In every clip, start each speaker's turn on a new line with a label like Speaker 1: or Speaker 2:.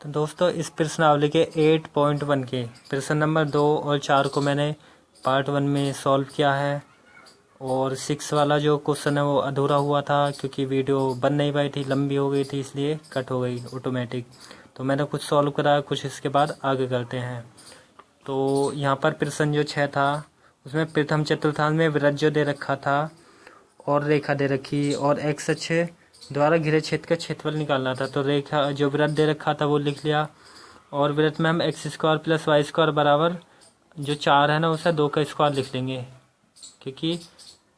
Speaker 1: तो दोस्तों इस प्रश्नावली के 8.1 के प्रश्न नंबर 2 और 4 को मैंने पार्ट 1 में सॉल्व किया है। और 6 वाला जो क्वेश्चन है वो अधूरा हुआ था क्योंकि वीडियो बन नहीं पाई थी, लंबी हो गई थी, इसलिए कट हो गई ऑटोमेटिक। तो मैंने कुछ सॉल्व करा, कुछ इसके बाद आगे करते हैं। तो यहाँ पर प्रश्न जो 6 था उसमें प्रथम चतुर्थांश में वृत्त जो दे रखा था और रेखा दे रखी और एक्स अक्ष द्वारा घिरे क्षेत्र का क्षेत्रफल निकालना था। तो रेखा जो वृत्त दे रखा था वो लिख लिया और वृत्त में हम X square plus Y square बराबर जो 4 है ना उसे 2 का स्क्वायर लिख लेंगे, क्योंकि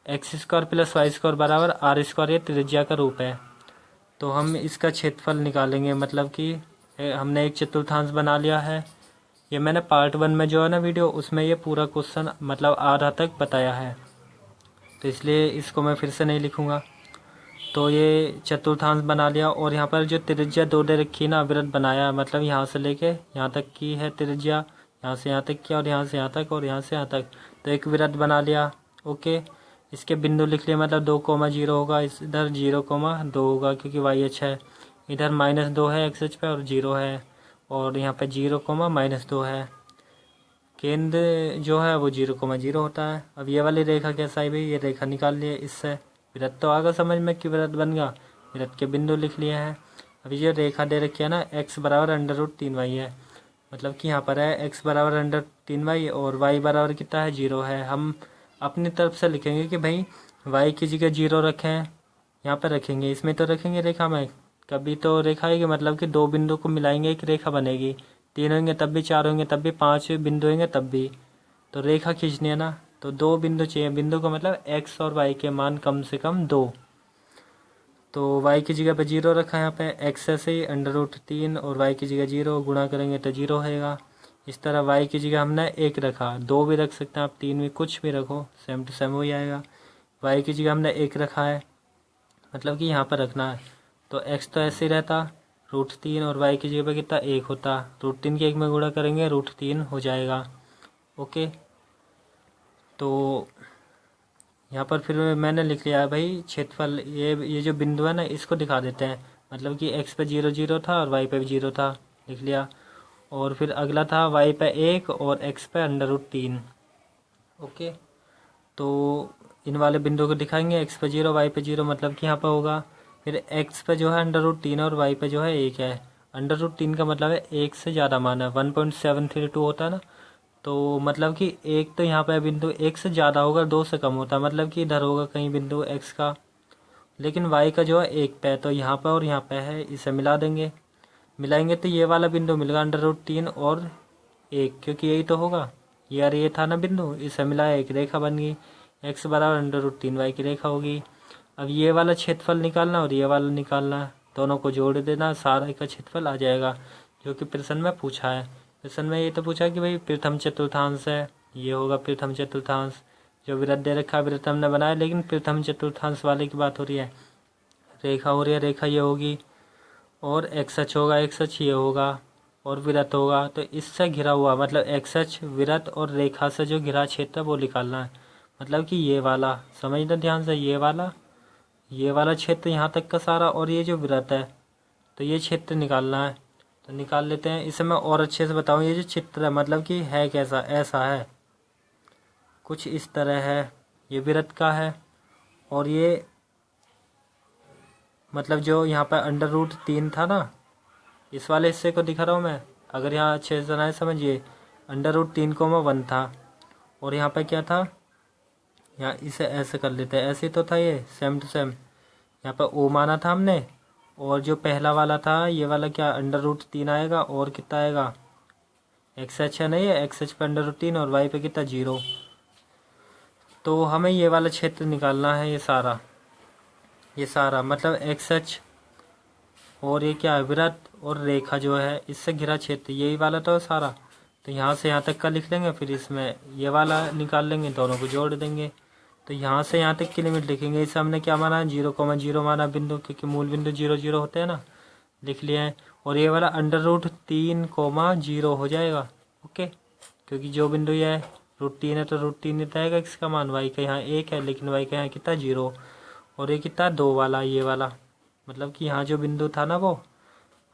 Speaker 1: X square plus Y square बराबर आर स्क्वायर ये त्रिज्या का रूप है। तो हम इसका क्षेत्रफल निकालेंगे, मतलब कि हमने एक चतुर्थांश बना लिया है। ये मैंने पार्ट 1 में जो है ना वीडियो उसमें ये पूरा क्वेश्चन मतलब आधा तक बताया है, तो इसलिए इसको मैं फिर से नहीं लिखूँगा। तो ये चतुर्थांश बना लिया और यहाँ पर जो त्रिज्या 2 दे रखी ना वृत्त बनाया, मतलब यहाँ से लेके यहाँ तक की है त्रिज्या, यहाँ से यहाँ तक की और यहाँ से यहाँ तक और यहाँ से यहाँ तक। तो एक वृत्त बना लिया। ओके, इसके बिंदु लिख लिए, मतलब 2,0 होगा, इधर 0,2 होगा क्योंकि वाई अक्ष है, इधर -2 है एक्स अक्ष पे और 0 है, और यहाँ पे 0,-2 है। केंद्र जो है वो 0,0 होता है। अब ये वाली रेखा कैसा है भाई, ये रेखा निकाल लिए, इससे वृत्त तो आगे समझ में कि वृत्त बन गया। वृत्त के बिंदु लिख लिए हैं। अभी ये रेखा दे रखी है ना x बराबर √3y है, मतलब कि यहाँ पर है x बराबर √3y और y बराबर कितना है 0 है। हम अपनी तरफ से लिखेंगे कि भाई y की जगह 0 रखें, यहाँ पर रखेंगे, इसमें तो रखेंगे रेखा में, कभी तो रेखा आएगी, मतलब कि 2 बिंदु को मिलाएंगे एक रेखा बनेगी, 3 होंगे तब भी, 4 होंगे तब भी, 5 बिंदु होंगे तब भी। तो रेखा खींचनी है ना, तो 2 बिंदु चाहिए। बिंदु का मतलब x और y के मान कम से कम 2। तो y की जगह पे 0 रखा है, यहाँ पे x ऐसे ही √3 और y की जगह 0 गुणा करेंगे तो 0 होएगा। इस तरह y की जगह हमने 1 रखा, 2 भी रख सकते हैं आप, 3 भी, कुछ भी रखो, सेम टू सेम हो जाएगा। y की जगह हमने 1 रखा है, मतलब कि यहाँ पर रखना है। तो x तो ऐसे ही रहता √3 और y की जगह पे कितना 1 होता, √3 के 1 में गुणा करेंगे √3 हो जाएगा। ओके, तो यहाँ पर फिर मैंने लिख लिया भाई क्षेत्रफल, ये जो बिंदु है ना इसको दिखा देते हैं, मतलब कि x पे 0 था और y पे भी 0 था, लिख लिया। और फिर अगला था y पे 1 और x पे √3। ओके, तो इन वाले बिंदु को दिखाएंगे, x पे 0 y पे 0, मतलब कि यहाँ पे होगा। फिर x पे जो है √3 और y पे जो है 1 है। √3 का मतलब है 1 से ज़्यादा मान है, 1.732 होता है ना, तो मतलब कि एक तो यहाँ पे बिंदु 1 से ज़्यादा होगा, 2 से कम होता है, मतलब कि इधर होगा कहीं बिंदु x का, लेकिन y का जो है 1 पे है, तो यहाँ पे और यहाँ पे है, इसे मिला देंगे, मिलाएंगे तो ये वाला बिंदु मिलेगा √3 और 1, क्योंकि यही तो होगा, यार ये था ना बिंदु, इसे मिलाया एक रेखा बन गई, x बराबर √3y की रेखा होगी। अब ये वाला क्षेत्रफल निकालना और ये वाला निकालना, दोनों को जोड़ देना, सारे का क्षेत्रफल आ जाएगा, जो कि प्रश्न में पूछा है। प्रश्न में ये तो पूछा कि भाई प्रथम चतुर्थांश है, ये होगा प्रथम चतुर्थांश। जो वृत्त दे रखा है वृत्त हमने बनाया, लेकिन प्रथम चतुर्थांश वाले की बात हो रही है, रेखा हो रही है, रेखा ये होगी और एक्स अक्ष होगा, एक्स अक्ष ये होगा और वृत्त होगा, तो इससे घिरा हुआ, मतलब एक्स अक्ष वृत्त और रेखा से जो घिरा क्षेत्र वो निकालना है, मतलब कि ये वाला, समझना ध्यान से, ये वाला क्षेत्र यहाँ तक का सारा, और ये जो वृत्त है तो ये क्षेत्र निकालना है। तो निकाल लेते हैं। इसे मैं और अच्छे से बताऊँ, ये जो चित्र है मतलब कि है कैसा, ऐसा है, कुछ इस तरह है, ये वृत्त का है, और ये मतलब जो यहाँ पर √3 था ना, इस वाले हिस्से को दिखा रहा हूँ मैं, अगर यहाँ अच्छे से ना समझिए, √3,1 था, और यहाँ पर क्या था, यहाँ इसे ऐसे कर लेते हैं, ऐसे तो था ये सेम टू सेम, यहाँ पर ओ माना था हमने, और जो पहला वाला था ये वाला क्या √3 आएगा, और कितना आएगा, एक्स एच है नहीं है, एक्स एच पे √3 और वाई पे कितना 0। तो हमें ये वाला क्षेत्र निकालना है, ये सारा मतलब एक्स एच, और ये क्या है वृत्त और रेखा जो है इससे घिरा क्षेत्र, यही वाला तो है सारा। तो यहाँ से यहाँ तक का लिख लेंगे, फिर इसमें ये वाला निकाल लेंगे, दोनों को जोड़ देंगे। तो यहाँ से यहाँ तक की लिमिट लिखेंगे, इसे हमने क्या माना, 0,0 माना बिंदु, क्योंकि मूल बिंदु 0,0 होते हैं ना, लिख लिया है। और ये वाला √3,0 हो जाएगा। ओके, क्योंकि जो बिंदु ये है √3 है तो √3 ही रहेगा x का मान, y का यहाँ 1 है, लेकिन y का यहाँ कितना 0, और ये कितना 2 वाला, ये वाला, मतलब कि यहाँ जो बिंदु था ना वो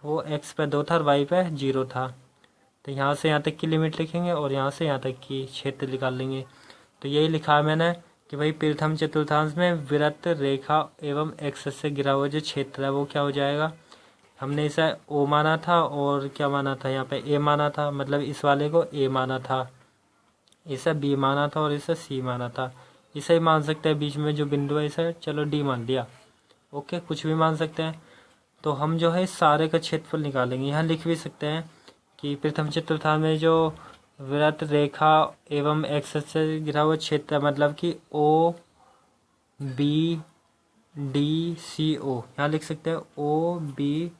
Speaker 1: वो x पे 2 था और y पे 0 था। तो यहाँ से यहाँ तक की लिमिट लिखेंगे और यहाँ से यहाँ तक की क्षेत्र निकाल लेंगे। तो यही लिखा है मैंने कि भाई प्रथम चतुर्थांश में वृत्त रेखा एवं एक्स से घिरा हुआ जो क्षेत्र है वो क्या हो जाएगा। हमने इसे ओ माना था और क्या माना था, यहाँ पे ए माना था, मतलब इस वाले को ए माना था, इसे बी माना था और इसे सी माना था। इसे ही मान सकते हैं, बीच में जो बिंदु है इसे चलो डी मान लिया। ओके, कुछ भी मान सकते हैं। तो हम जो है इस सारे का क्षेत्रफल निकालेंगे। यहाँ लिख भी सकते हैं कि प्रथम चतुर्थांश में जो वृत्त रेखा एवं एक्स से घिरा हुआ क्षेत्र, मतलब कि ओ बी डी सी ओ, यहाँ लिख सकते हैं ओ बी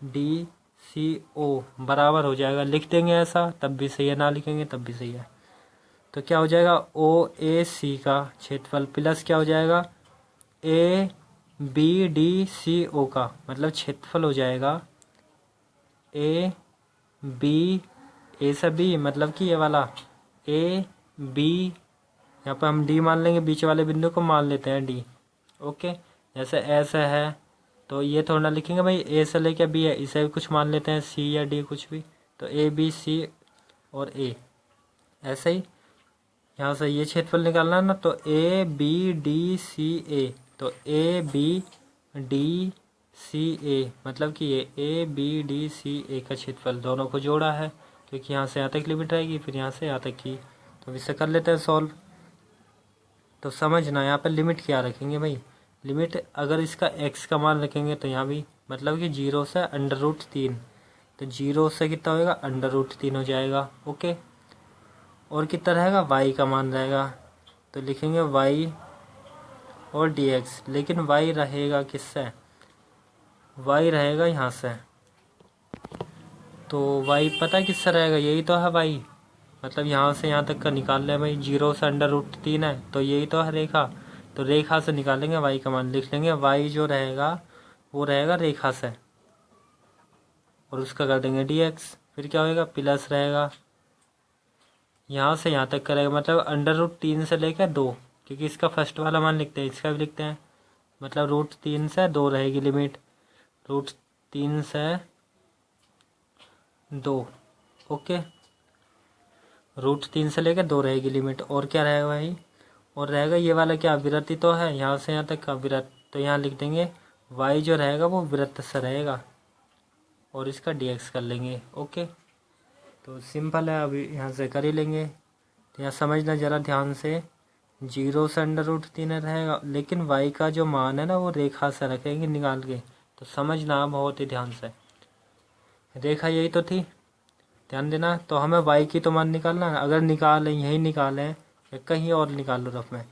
Speaker 1: डी सी ओ बराबर हो जाएगा। लिख देंगे ऐसा तब भी सही है, ना लिखेंगे तब भी सही है। तो क्या हो जाएगा, ओ ए सी का क्षेत्रफल प्लस क्या हो जाएगा, ए बी डी सी ओ का, मतलब क्षेत्रफल हो जाएगा ए बी, ए से बी मतलब कि ये वाला ए बी, यहाँ पर हम डी मान लेंगे, बीच वाले बिंदु को मान लेते हैं डी। ओके, जैसे ऐसे है तो ये थोड़ा ना लिखेंगे भाई ए से लेके बी है, इसे भी कुछ मान लेते हैं सी या डी कुछ भी। तो ए बी सी और ए, ऐसे ही यहाँ से ये क्षेत्रफल निकालना है ना, तो ए बी डी सी ए, तो ए बी डी सी ए मतलब कि ये ए बी डी सी ए का क्षेत्रफल दोनों को जोड़ा है, क्योंकि यहाँ से यहाँ तक लिमिट रहेगी फिर यहाँ से यहाँ तक की। तो इससे कर लेते हैं सॉल्व। तो समझना यहाँ पर लिमिट क्या रखेंगे भाई, लिमिट अगर इसका x का मान रखेंगे तो यहाँ भी मतलब कि 0 से √3, तो 0 से कितना होएगा √3 हो जाएगा। ओके, और कितना रहेगा y का मान रहेगा, तो लिखेंगे y और dx, लेकिन y रहेगा किससे, y रहेगा यहाँ से। तो y पता है किससे रहेगा, यही तो है y, मतलब यहाँ से यहाँ तक का निकाल लें भाई, 0 से √3 है तो यही तो है रेखा, तो रेखा से निकालेंगे y का मान, लिख लेंगे y जो रहेगा वो रहेगा रेखा से और उसका कर देंगे dx, फिर क्या होएगा प्लस रहेगा, यहाँ से यहाँ तक करेगा मतलब √3 से लेकर 2, क्योंकि इसका फर्स्ट वाला मान लिखते हैं इसका भी लिखते हैं, मतलब √3 से 2 रहेगी लिमिट, √3 से 2। ओके, √3 से लेकर 2 रहेगी लिमिट, और क्या रहेगा भाई, और रहेगा ये वाला क्या वृत्त तो है, यहाँ से यहाँ तक का वृत्त, तो यहाँ लिख देंगे y जो रहेगा वो वृत्त से रहेगा और इसका dx कर लेंगे। ओके, तो सिंपल है, अभी यहाँ से कर ही लेंगे। तो यहाँ समझना ज़रा ध्यान से, 0 से √3 रहेगा, लेकिन y का जो मान है ना वो रेखा से रखेंगे निकाल के, तो समझना बहुत ही ध्यान से। रेखा यही तो थी, ध्यान देना। तो हमें y की तो मान निकालना है, अगर निकालें यही निकालें या कहीं और निकाल लो रफ में,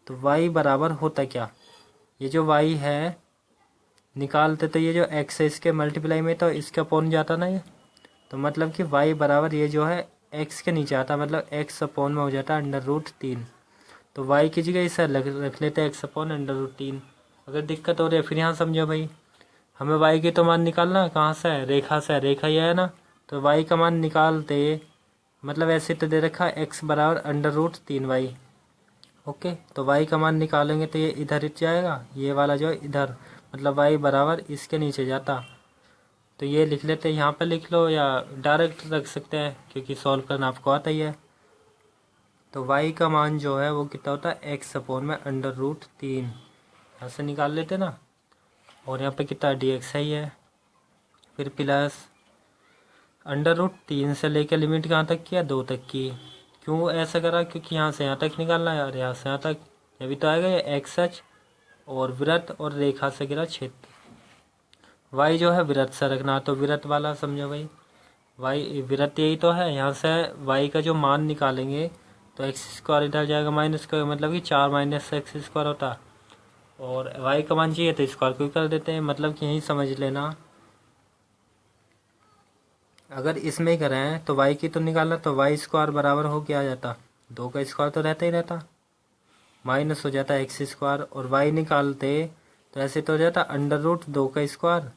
Speaker 1: तो y बराबर होता क्या, ये जो y है निकालते तो ये जो x है इसके मल्टीप्लाई में तो इसके अपॉन जाता ना ये, तो मतलब कि y बराबर ये जो है x के नीचे आता, मतलब x अपॉन में हो जाता √3, तो y की जगह इसे रख लेते हैं x अपॉन √3। अगर दिक्कत हो रही है फिर यहाँ समझो भाई, हमें y की तो मान निकालना कहाँ से है, रेखा से, रेखा ये है ना, तो y का मान निकालते मतलब ऐसे तो दे रखा है x बराबर √3y। ओके, तो y का मान निकालेंगे तो ये इधर जाएगा, ये वाला जो है इधर, मतलब y बराबर इसके नीचे जाता। तो ये लिख लेते हैं, यहाँ पे लिख लो या डायरेक्ट रख सकते हैं क्योंकि सॉल्व करना आपको आता ही है। तो y का मान जो है वो कितना होता है x अपॉन में √3, यहाँ से निकाल लेते ना, और यहाँ पे कितना dx है ही है, फिर प्लस √3 से लेकर लिमिट कहाँ तक की है 2 तक की। क्यों ऐसा करा, क्योंकि यहाँ से यहाँ तक निकालना है और यहाँ से यहाँ तक, अभी तो आएगा ये x और वृत्त और रेखा से घिरा क्षेत्र। y जो है वृत्त से रखना, तो वृत्त वाला समझो भाई, y वृत्त यही तो है, यहाँ से y का जो मान निकालेंगे तो x² इधर जाएगा माइनस का, मतलब कि 4 - x² होता, और y का मान चाहिए तो स्क्वायर को कर देते हैं, मतलब कि यही समझ लेना। अगर इसमें ही करें तो y की तो निकालना, तो y² बराबर हो क्या आ जाता, 2 का स्क्वायर तो रहता ही रहता, माइनस हो जाता x², और y निकालते तो ऐसे तो हो जाता √2 का स्क्वायर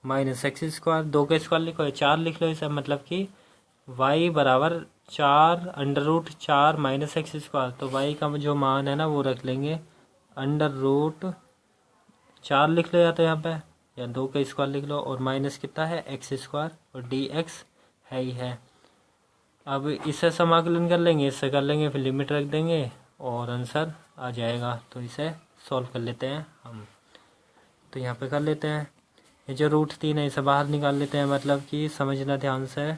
Speaker 1: माइनस x², 2 का स्क्वायर लिखो 4 लिख लो इसे, मतलब कि y बराबर 4 √4 माइनस x², तो y का जो मान है ना वो रख लेंगे √4 लिख लो या तो यहाँ पे, या 2 का स्क्वायर लिख लो, और माइनस कितना है एक्स स्क्वायर, और डी एक्स है ही है। अब इसे समाकलन कर लेंगे, इससे कर लेंगे, फिर लिमिट रख देंगे और आंसर आ जाएगा। तो इसे सॉल्व कर लेते हैं हम। तो यहाँ पे कर लेते हैं, ये जो √3 है इसे बाहर निकाल लेते हैं, मतलब कि समझना ध्यान से,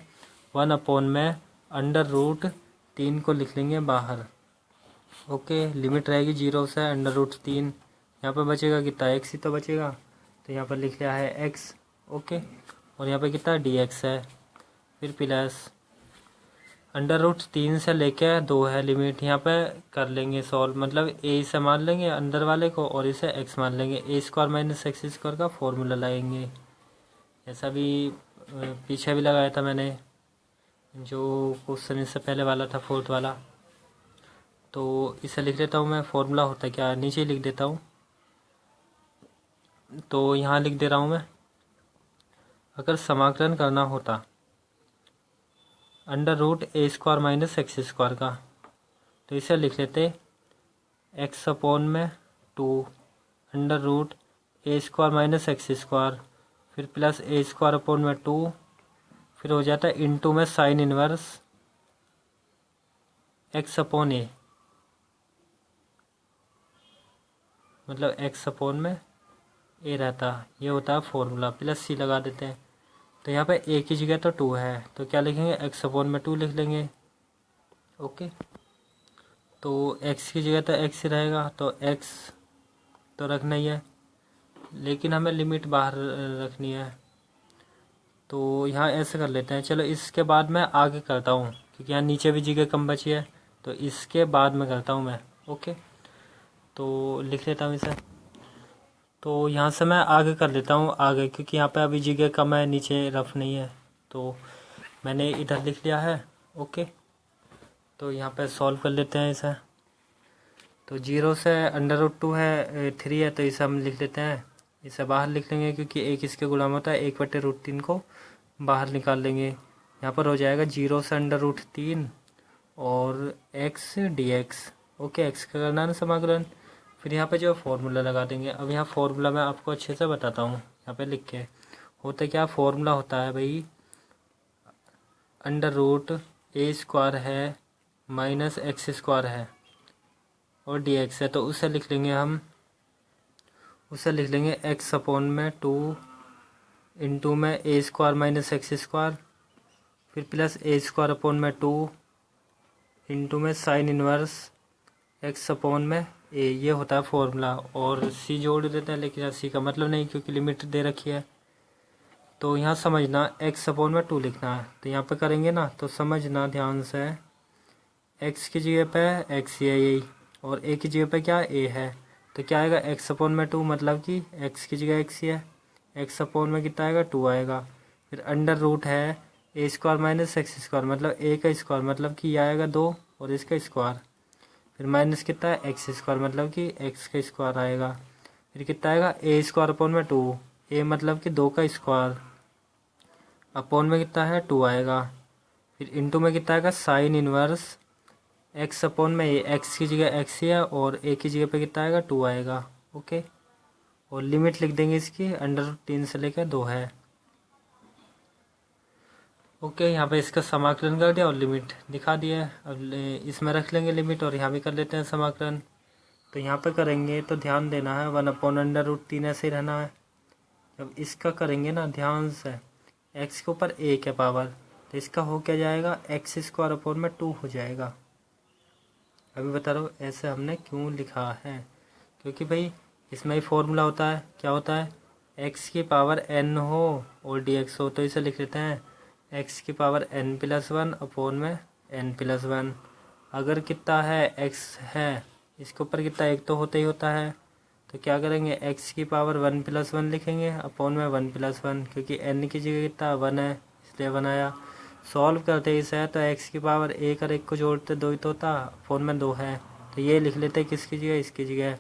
Speaker 1: 1 में √3 को लिख लेंगे बाहर। ओके, लिमिट रहेगी 0 से √3। यहाँ पे बचेगा कितना, एक्स ही तो बचेगा, तो यहाँ पर लिख लिया है एक्स। ओके, और यहाँ पे कितना dx है, फिर प्लस √3 से लेके 2 है लिमिट। यहाँ पे कर लेंगे सॉल्व, मतलब ए से मान लेंगे अंदर वाले को और इसे x मान लेंगे, a² - x² का फॉर्मूला लगाएंगे। ऐसा भी पीछे भी लगाया था मैंने, जो क्वेश्चन इससे पहले वाला था, 4th वाला। तो इसे लिख देता हूँ मैं, फॉर्मूला होता क्या है नीचे लिख देता हूँ। तो यहाँ लिख दे रहा हूँ मैं, अगर समाकलन करना होता √a² - x² का, तो इसे लिख लेते x/2 √a² - x², फिर प्लस a²/2, फिर हो जाता है इंटू में साइन इनवर्स x/a, मतलब x/a रहता, ये होता है फॉर्मूला, प्लस c लगा देते हैं। तो यहाँ पे a की जगह तो 2 है, तो क्या लिखेंगे x/2 लिख लेंगे। ओके, तो x की जगह तो x ही रहेगा, तो x तो रखना ही है, लेकिन हमें लिमिट बाहर रखनी है। तो यहाँ ऐसे कर लेते हैं, चलो इसके बाद मैं आगे करता हूँ, क्योंकि यहाँ नीचे भी जगह कम बची है, तो इसके बाद में करता हूँ मैं। ओके, तो लिख लेता हूँ इसे। तो यहाँ से मैं आगे कर लेता हूँ आगे, क्योंकि यहाँ पे अभी जगह कम है, नीचे रफ नहीं है, तो मैंने इधर लिख लिया है। ओके, तो यहाँ पे सॉल्व कर लेते हैं इसे। तो 0 से √2 है, 3 है, तो इसे हम लिख लेते हैं, इसे बाहर लिख लेंगे, क्योंकि एक इसके गुलाम होता है, 1/√3 को बाहर निकाल लेंगे। यहाँ पर हो जाएगा 0 से √3 और x dx। ओके, x का करना है ना समाकलन, फिर यहाँ पे जो फॉर्मूला लगा देंगे। अब यहाँ फॉर्मूला मैं आपको अच्छे से बताता हूँ, यहाँ पे लिख के होता क्या, फॉर्मूला होता है भाई √a² है -x² है और dx है, तो उसे लिख लेंगे हम, उसे लिख लेंगे x/2 इंटू में a² - x², फिर प्लस a²/2 इंटू में साइन इनवर्स x/a, ये होता है फॉर्मूला। और c जोड़ देते हैं, लेकिन c का मतलब नहीं, क्योंकि लिमिट दे रखी है। तो यहाँ समझना x/2 लिखना है, तो यहाँ पे करेंगे ना, तो समझना ध्यान से, x की जगह पे x है यही, और a की जगह पे क्या a है, तो क्या आएगा x/2, मतलब कि x की जगह x है, x/में में कितना आएगा 2 आएगा, फिर √ है a² - x², मतलब a का स्क्वायर, मतलब कि यह आएगा 2 और इसका स्क्वायर, फिर माइनस कितना है x², मतलब कि x का स्क्वायर आएगा, फिर कितना आएगा a² में 2, a मतलब कि 2 का स्क्वायर, अपॉन में कितना है 2 आएगा, फिर इंटू में कितना आएगा साइन इनवर्स x/में a, x की जगह x है और a की जगह पे कितना आएगा 2 आएगा। ओके, और लिमिट लिख देंगे इसकी, √3 से लेकर 2 है। ओके, यहाँ पे इसका समाकलन कर दिया और लिमिट दिखा दिया है। अब इसमें रख लेंगे लिमिट, और यहाँ भी कर लेते हैं समाकलन। तो यहाँ पे करेंगे तो ध्यान देना है, 1/√3 ऐसे ही रहना है। जब इसका करेंगे ना ध्यान से, x के ऊपर a के पावर, तो इसका हो क्या जाएगा, x² हो जाएगा। अभी बता रहा हूँ ऐसे हमने क्यों लिखा है, क्योंकि भाई इसमें ही फॉर्मूला होता है, क्या होता है, x की पावर n हो और dx हो, तो इसे लिख लेते हैं x की पावर n+1 अपॉन में n+1। अगर कितना है x है, इसके ऊपर कितना एक तो होता ही होता है, तो क्या करेंगे x की पावर 1+1 लिखेंगे अपॉन में 1+1, क्योंकि n की जगह कितना 1 है, इसलिए बनाया। सॉल्व करते इसे, तो x की पावर 1 और 1 को जोड़ते 2 ही तो होता, अपॉन में 2 है, तो ये लिख लेते किसकी जगह, इसकी जगह।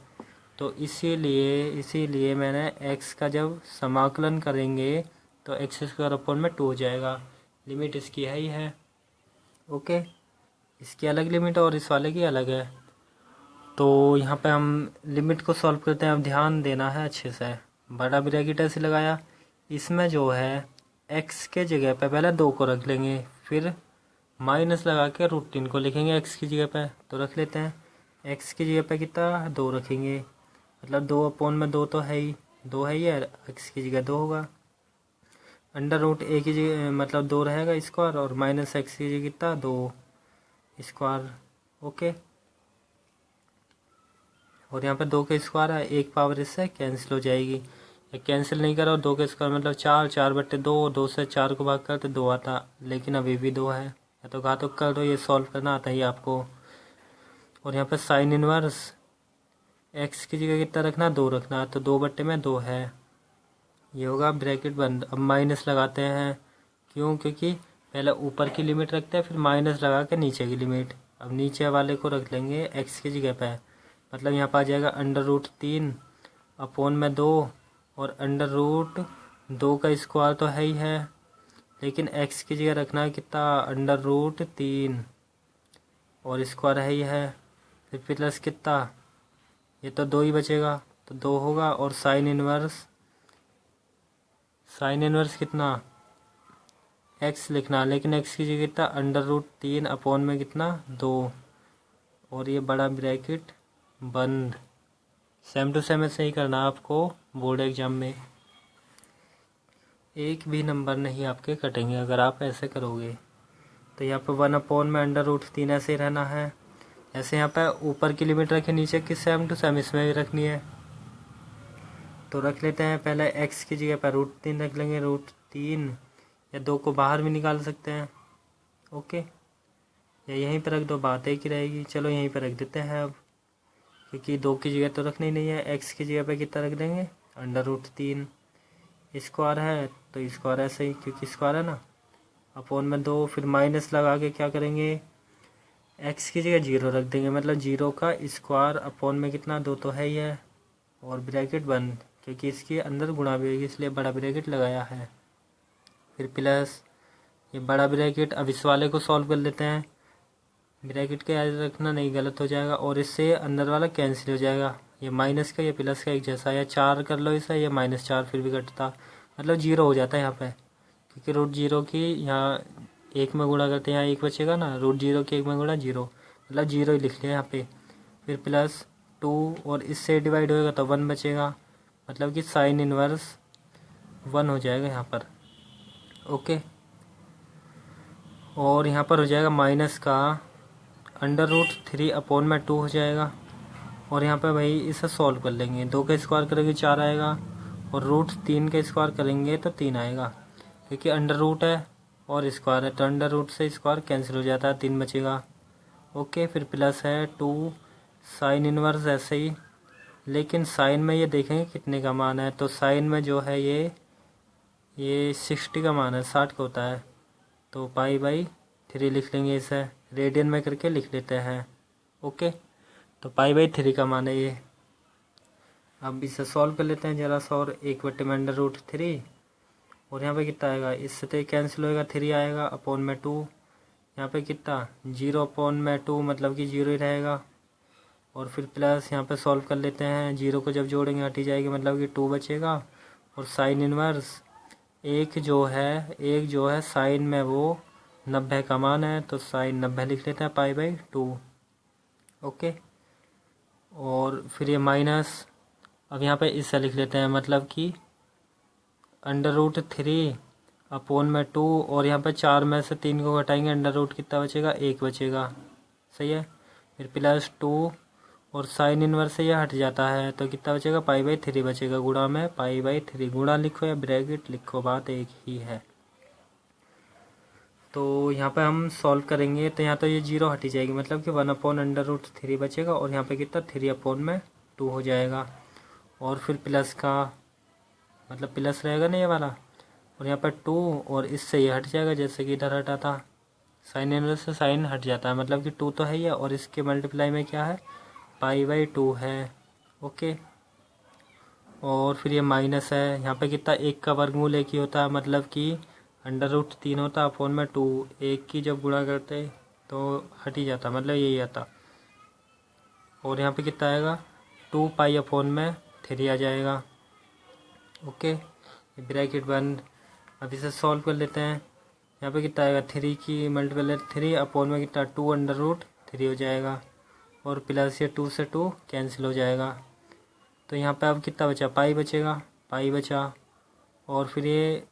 Speaker 1: तो इसीलिए मैंने x का जब समाकलन करेंगे तो x² हो जाएगा। लिमिट इसकी है ही है। ओके, इसकी अलग लिमिट और इस वाले की अलग है। तो यहाँ पे हम लिमिट को सॉल्व करते हैं, अब ध्यान देना है अच्छे से। बड़ा ब्रैकेट ऐसे लगाया, इसमें जो है x के जगह पे पहले 2 को रख लेंगे, फिर माइनस लगा के √3 को लिखेंगे x की जगह पे। तो रख लेते हैं, x की जगह पे कितना 2 रखेंगे, मतलब 2/2 तो है ही, 2 है ही है, x की जगह 2 होगा। √a की जगह मतलब 2 रहेगा स्क्वायर, और माइनस x की जगह कितना 2 स्क्वायर। ओके, और यहाँ पे 2 का स्क्वायर है, एक पावर इससे कैंसिल हो जाएगी। कैंसिल नहीं करो, 2 का स्क्वायर मतलब 4, 4/2, 2 से 4 को भाग करते 2 आता, लेकिन अभी भी 2 है। या तो घातक कर दो, ये सॉल्व करना आता ही आपको। और यहाँ पे साइन इनवर्स x की जगह कितना रखना 2 रखना, तो 2/2 है, ये होगा ब्रैकेट बंद। अब माइनस लगाते हैं, क्यों? क्योंकि पहले ऊपर की लिमिट रखते हैं, फिर माइनस लगा के नीचे की लिमिट। अब नीचे वाले को रख लेंगे x की जगह पे, मतलब यहाँ पर आ जाएगा √3/2, और √2 का स्क्वायर तो है ही है, लेकिन x की जगह रखना है कितना √3, और स्क्वायर है ही है, फिर प्लस कितना, ये तो 2 ही बचेगा, तो 2 होगा। और साइन इनवर्स कितना x लिखना, लेकिन x की जगह कितना √3 में कितना 2, और ये बड़ा ब्रैकेट बंद। सेम टू सेम ऐसे ही करना आपको बोर्ड एग्जाम में, एक भी नंबर नहीं आपके कटेंगे अगर आप ऐसे करोगे। तो यहाँ पे 1/में √3 ऐसे ही रहना है। ऐसे यहाँ पे ऊपर की लिमिट रखे, नीचे की सेम टू सेम इसमें भी रखनी है। तो रख लेते हैं, पहले x की जगह पर √3 रख लेंगे, √3, या 2 को बाहर भी निकाल सकते हैं। ओके, या यहीं पर रख दो, बात एक ही रहेगी। चलो यहीं पर रख देते हैं अब, क्योंकि 2 की जगह तो रखनी नहीं है। x की जगह पे कितना रख देंगे √3, स्क्वायर है तो स्क्वायर ऐसे ही, क्योंकि स्क्वायर है ना, में 2, फिर माइनस लगा के क्या करेंगे, x की जगह 0 रख देंगे, मतलब 0 का स्क्वायर में कितना 2 तो है ही है, और ब्रैकेट बंद, क्योंकि इसके अंदर गुणा भी होगी इसलिए बड़ा ब्रैकेट लगाया है। फिर प्लस ये बड़ा ब्रैकेट। अब इस वाले को सॉल्व कर लेते हैं, ब्रैकेट के आगे रखना नहीं, गलत हो जाएगा, और इससे अंदर वाला कैंसिल हो जाएगा। ये माइनस का, ये प्लस का एक जैसा, या 4 कर लो इसे, या -4 फिर भी कटता, मतलब 0 हो जाता है यहाँ पे, क्योंकि √0 की यहाँ 1 में गुणा करते हैं, यहाँ 1 बचेगा ना, √0 की 1 में गुणा 0, मतलब 0 ही लिख लिया यहाँ पे। फिर +2, और इससे डिवाइड होएगा तो 1 बचेगा, मतलब कि साइन इनवर्स 1 हो जाएगा यहाँ पर। ओके, और यहाँ पर हो जाएगा माइनस का √3/2 हो जाएगा। और यहाँ पे भाई इसे सॉल्व कर लेंगे, 2 का स्क्वायर करेंगे 4 आएगा, और √3 का स्क्वायर करेंगे तो 3 आएगा, क्योंकि अंडर है और स्क्वायर है, तो अंडर से स्क्वायर कैंसिल हो जाता है, 3 बचेगा। ओके, फिर प्लस है 2 साइन इनवर्स ऐसे ही, लेकिन साइन में ये देखेंगे कितने का मान है, तो साइन में जो है ये 60 का मान है, 60 का होता है, तो π/3 लिख लेंगे, इसे रेडियन में करके लिख लेते हैं। ओके, तो π/3 का मान है ये। अब इसे सॉल्व कर लेते हैं ज़रा सा, और 1/3, और यहाँ पे कितना आएगा, इससे तो कैंसिल होएगा, 3 आएगा, में 2, यहाँ पे कितना 0/2, मतलब कि 0 ही रहेगा। और फिर प्लस यहाँ पे सॉल्व कर लेते हैं, 0 को जब जोड़ेंगे हट ही जाएगी, मतलब कि 2 बचेगा। और साइन इनवर्स एक जो है साइन में वो 90 का मान है, तो साइन 90 लिख लेते हैं π/2। ओके, और फिर ये माइनस, अब यहाँ पे इससे लिख लेते हैं, मतलब कि √3/2, और यहाँ पे 4 में से 3 को घटाएंगे, अंडर कितना बचेगा, 1 बचेगा, सही है। फिर +2, और साइन इनवर्स से यह हट जाता है, तो कितना बचेगा, π/3 बचेगा, गुणा में π/3, गुणा लिखो या ब्रैकेट लिखो, बात एक ही है। तो यहाँ पे हम सॉल्व करेंगे, तो यहाँ तो ये 0 हटी जाएगी, मतलब कि 1/√3 बचेगा, और यहाँ पे कितना 3/2 हो जाएगा। और फिर प्लस का, मतलब प्लस रहेगा ना ये वाला, और यहाँ पर 2, और इससे ये हट जाएगा जैसे कि इधर हटा था, साइन इनवर्स से साइन हट जाता है, मतलब कि 2 तो है ही, और इसके मल्टीप्लाई में क्या है, π/2 है। ओके, और फिर ये माइनस है, यहाँ पे कितना 1 का वर्गमूल 1 ही होता है, मतलब कि √3 होता है, में 2, 1 की जब गुणा करते तो हट ही जाता, मतलब यही आता। और यहाँ पे कितना आएगा, 2π/3 आ जाएगा। ओके, ब्रैकेट बंद। अब इसे सॉल्व कर लेते हैं। यहाँ पे कितना आएगा, 3 की मल्टीपल 3 अपॉन में कितना 2√3 हो जाएगा, और प्लस ये 2 से 2 कैंसिल हो जाएगा। तो यहाँ पे अब कितना बचा, पाई बचेगा, पाई बचा। और फिर ये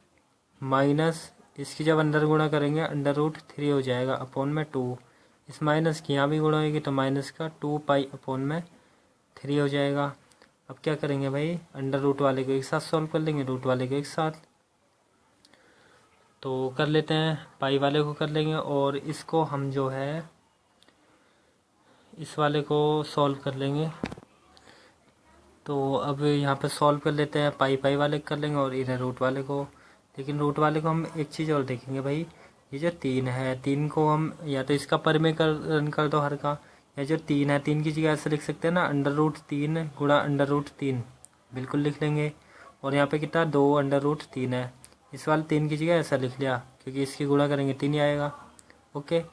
Speaker 1: माइनस, इसकी जब अंदर गुणा करेंगे √3 हो जाएगा अपॉन में 2। इस माइनस की यहाँ भी गुणा होगी तो माइनस का 2 पाई अपॉन में 3 हो जाएगा। अब क्या करेंगे भाई, अंडर रूट वाले को एक साथ सॉल्व कर लेंगे, रूट वाले को एक साथ। तो कर लेते हैं, पाई वाले को कर लेंगे और इसको हम जो है इस वाले को सॉल्व कर लेंगे। तो अब यहाँ पे सॉल्व कर लेते हैं, पाई पाई वाले कर लेंगे और इधर रूट वाले को। लेकिन रूट वाले को हम एक चीज़ और देखेंगे भाई, ये जो 3 है, 3 को हम या तो इसका परिमेयकरण कर दो हर का, या जो 3 है 3 की जगह ऐसे लिख सकते हैं ना, √3 गुणा √3 बिल्कुल लिख लेंगे। और यहाँ पे कितना 2√3 है, इस वाले 3 की जगह ऐसा लिख लिया क्योंकि इसकी गुणा करेंगे 3 ही आएगा। ओके,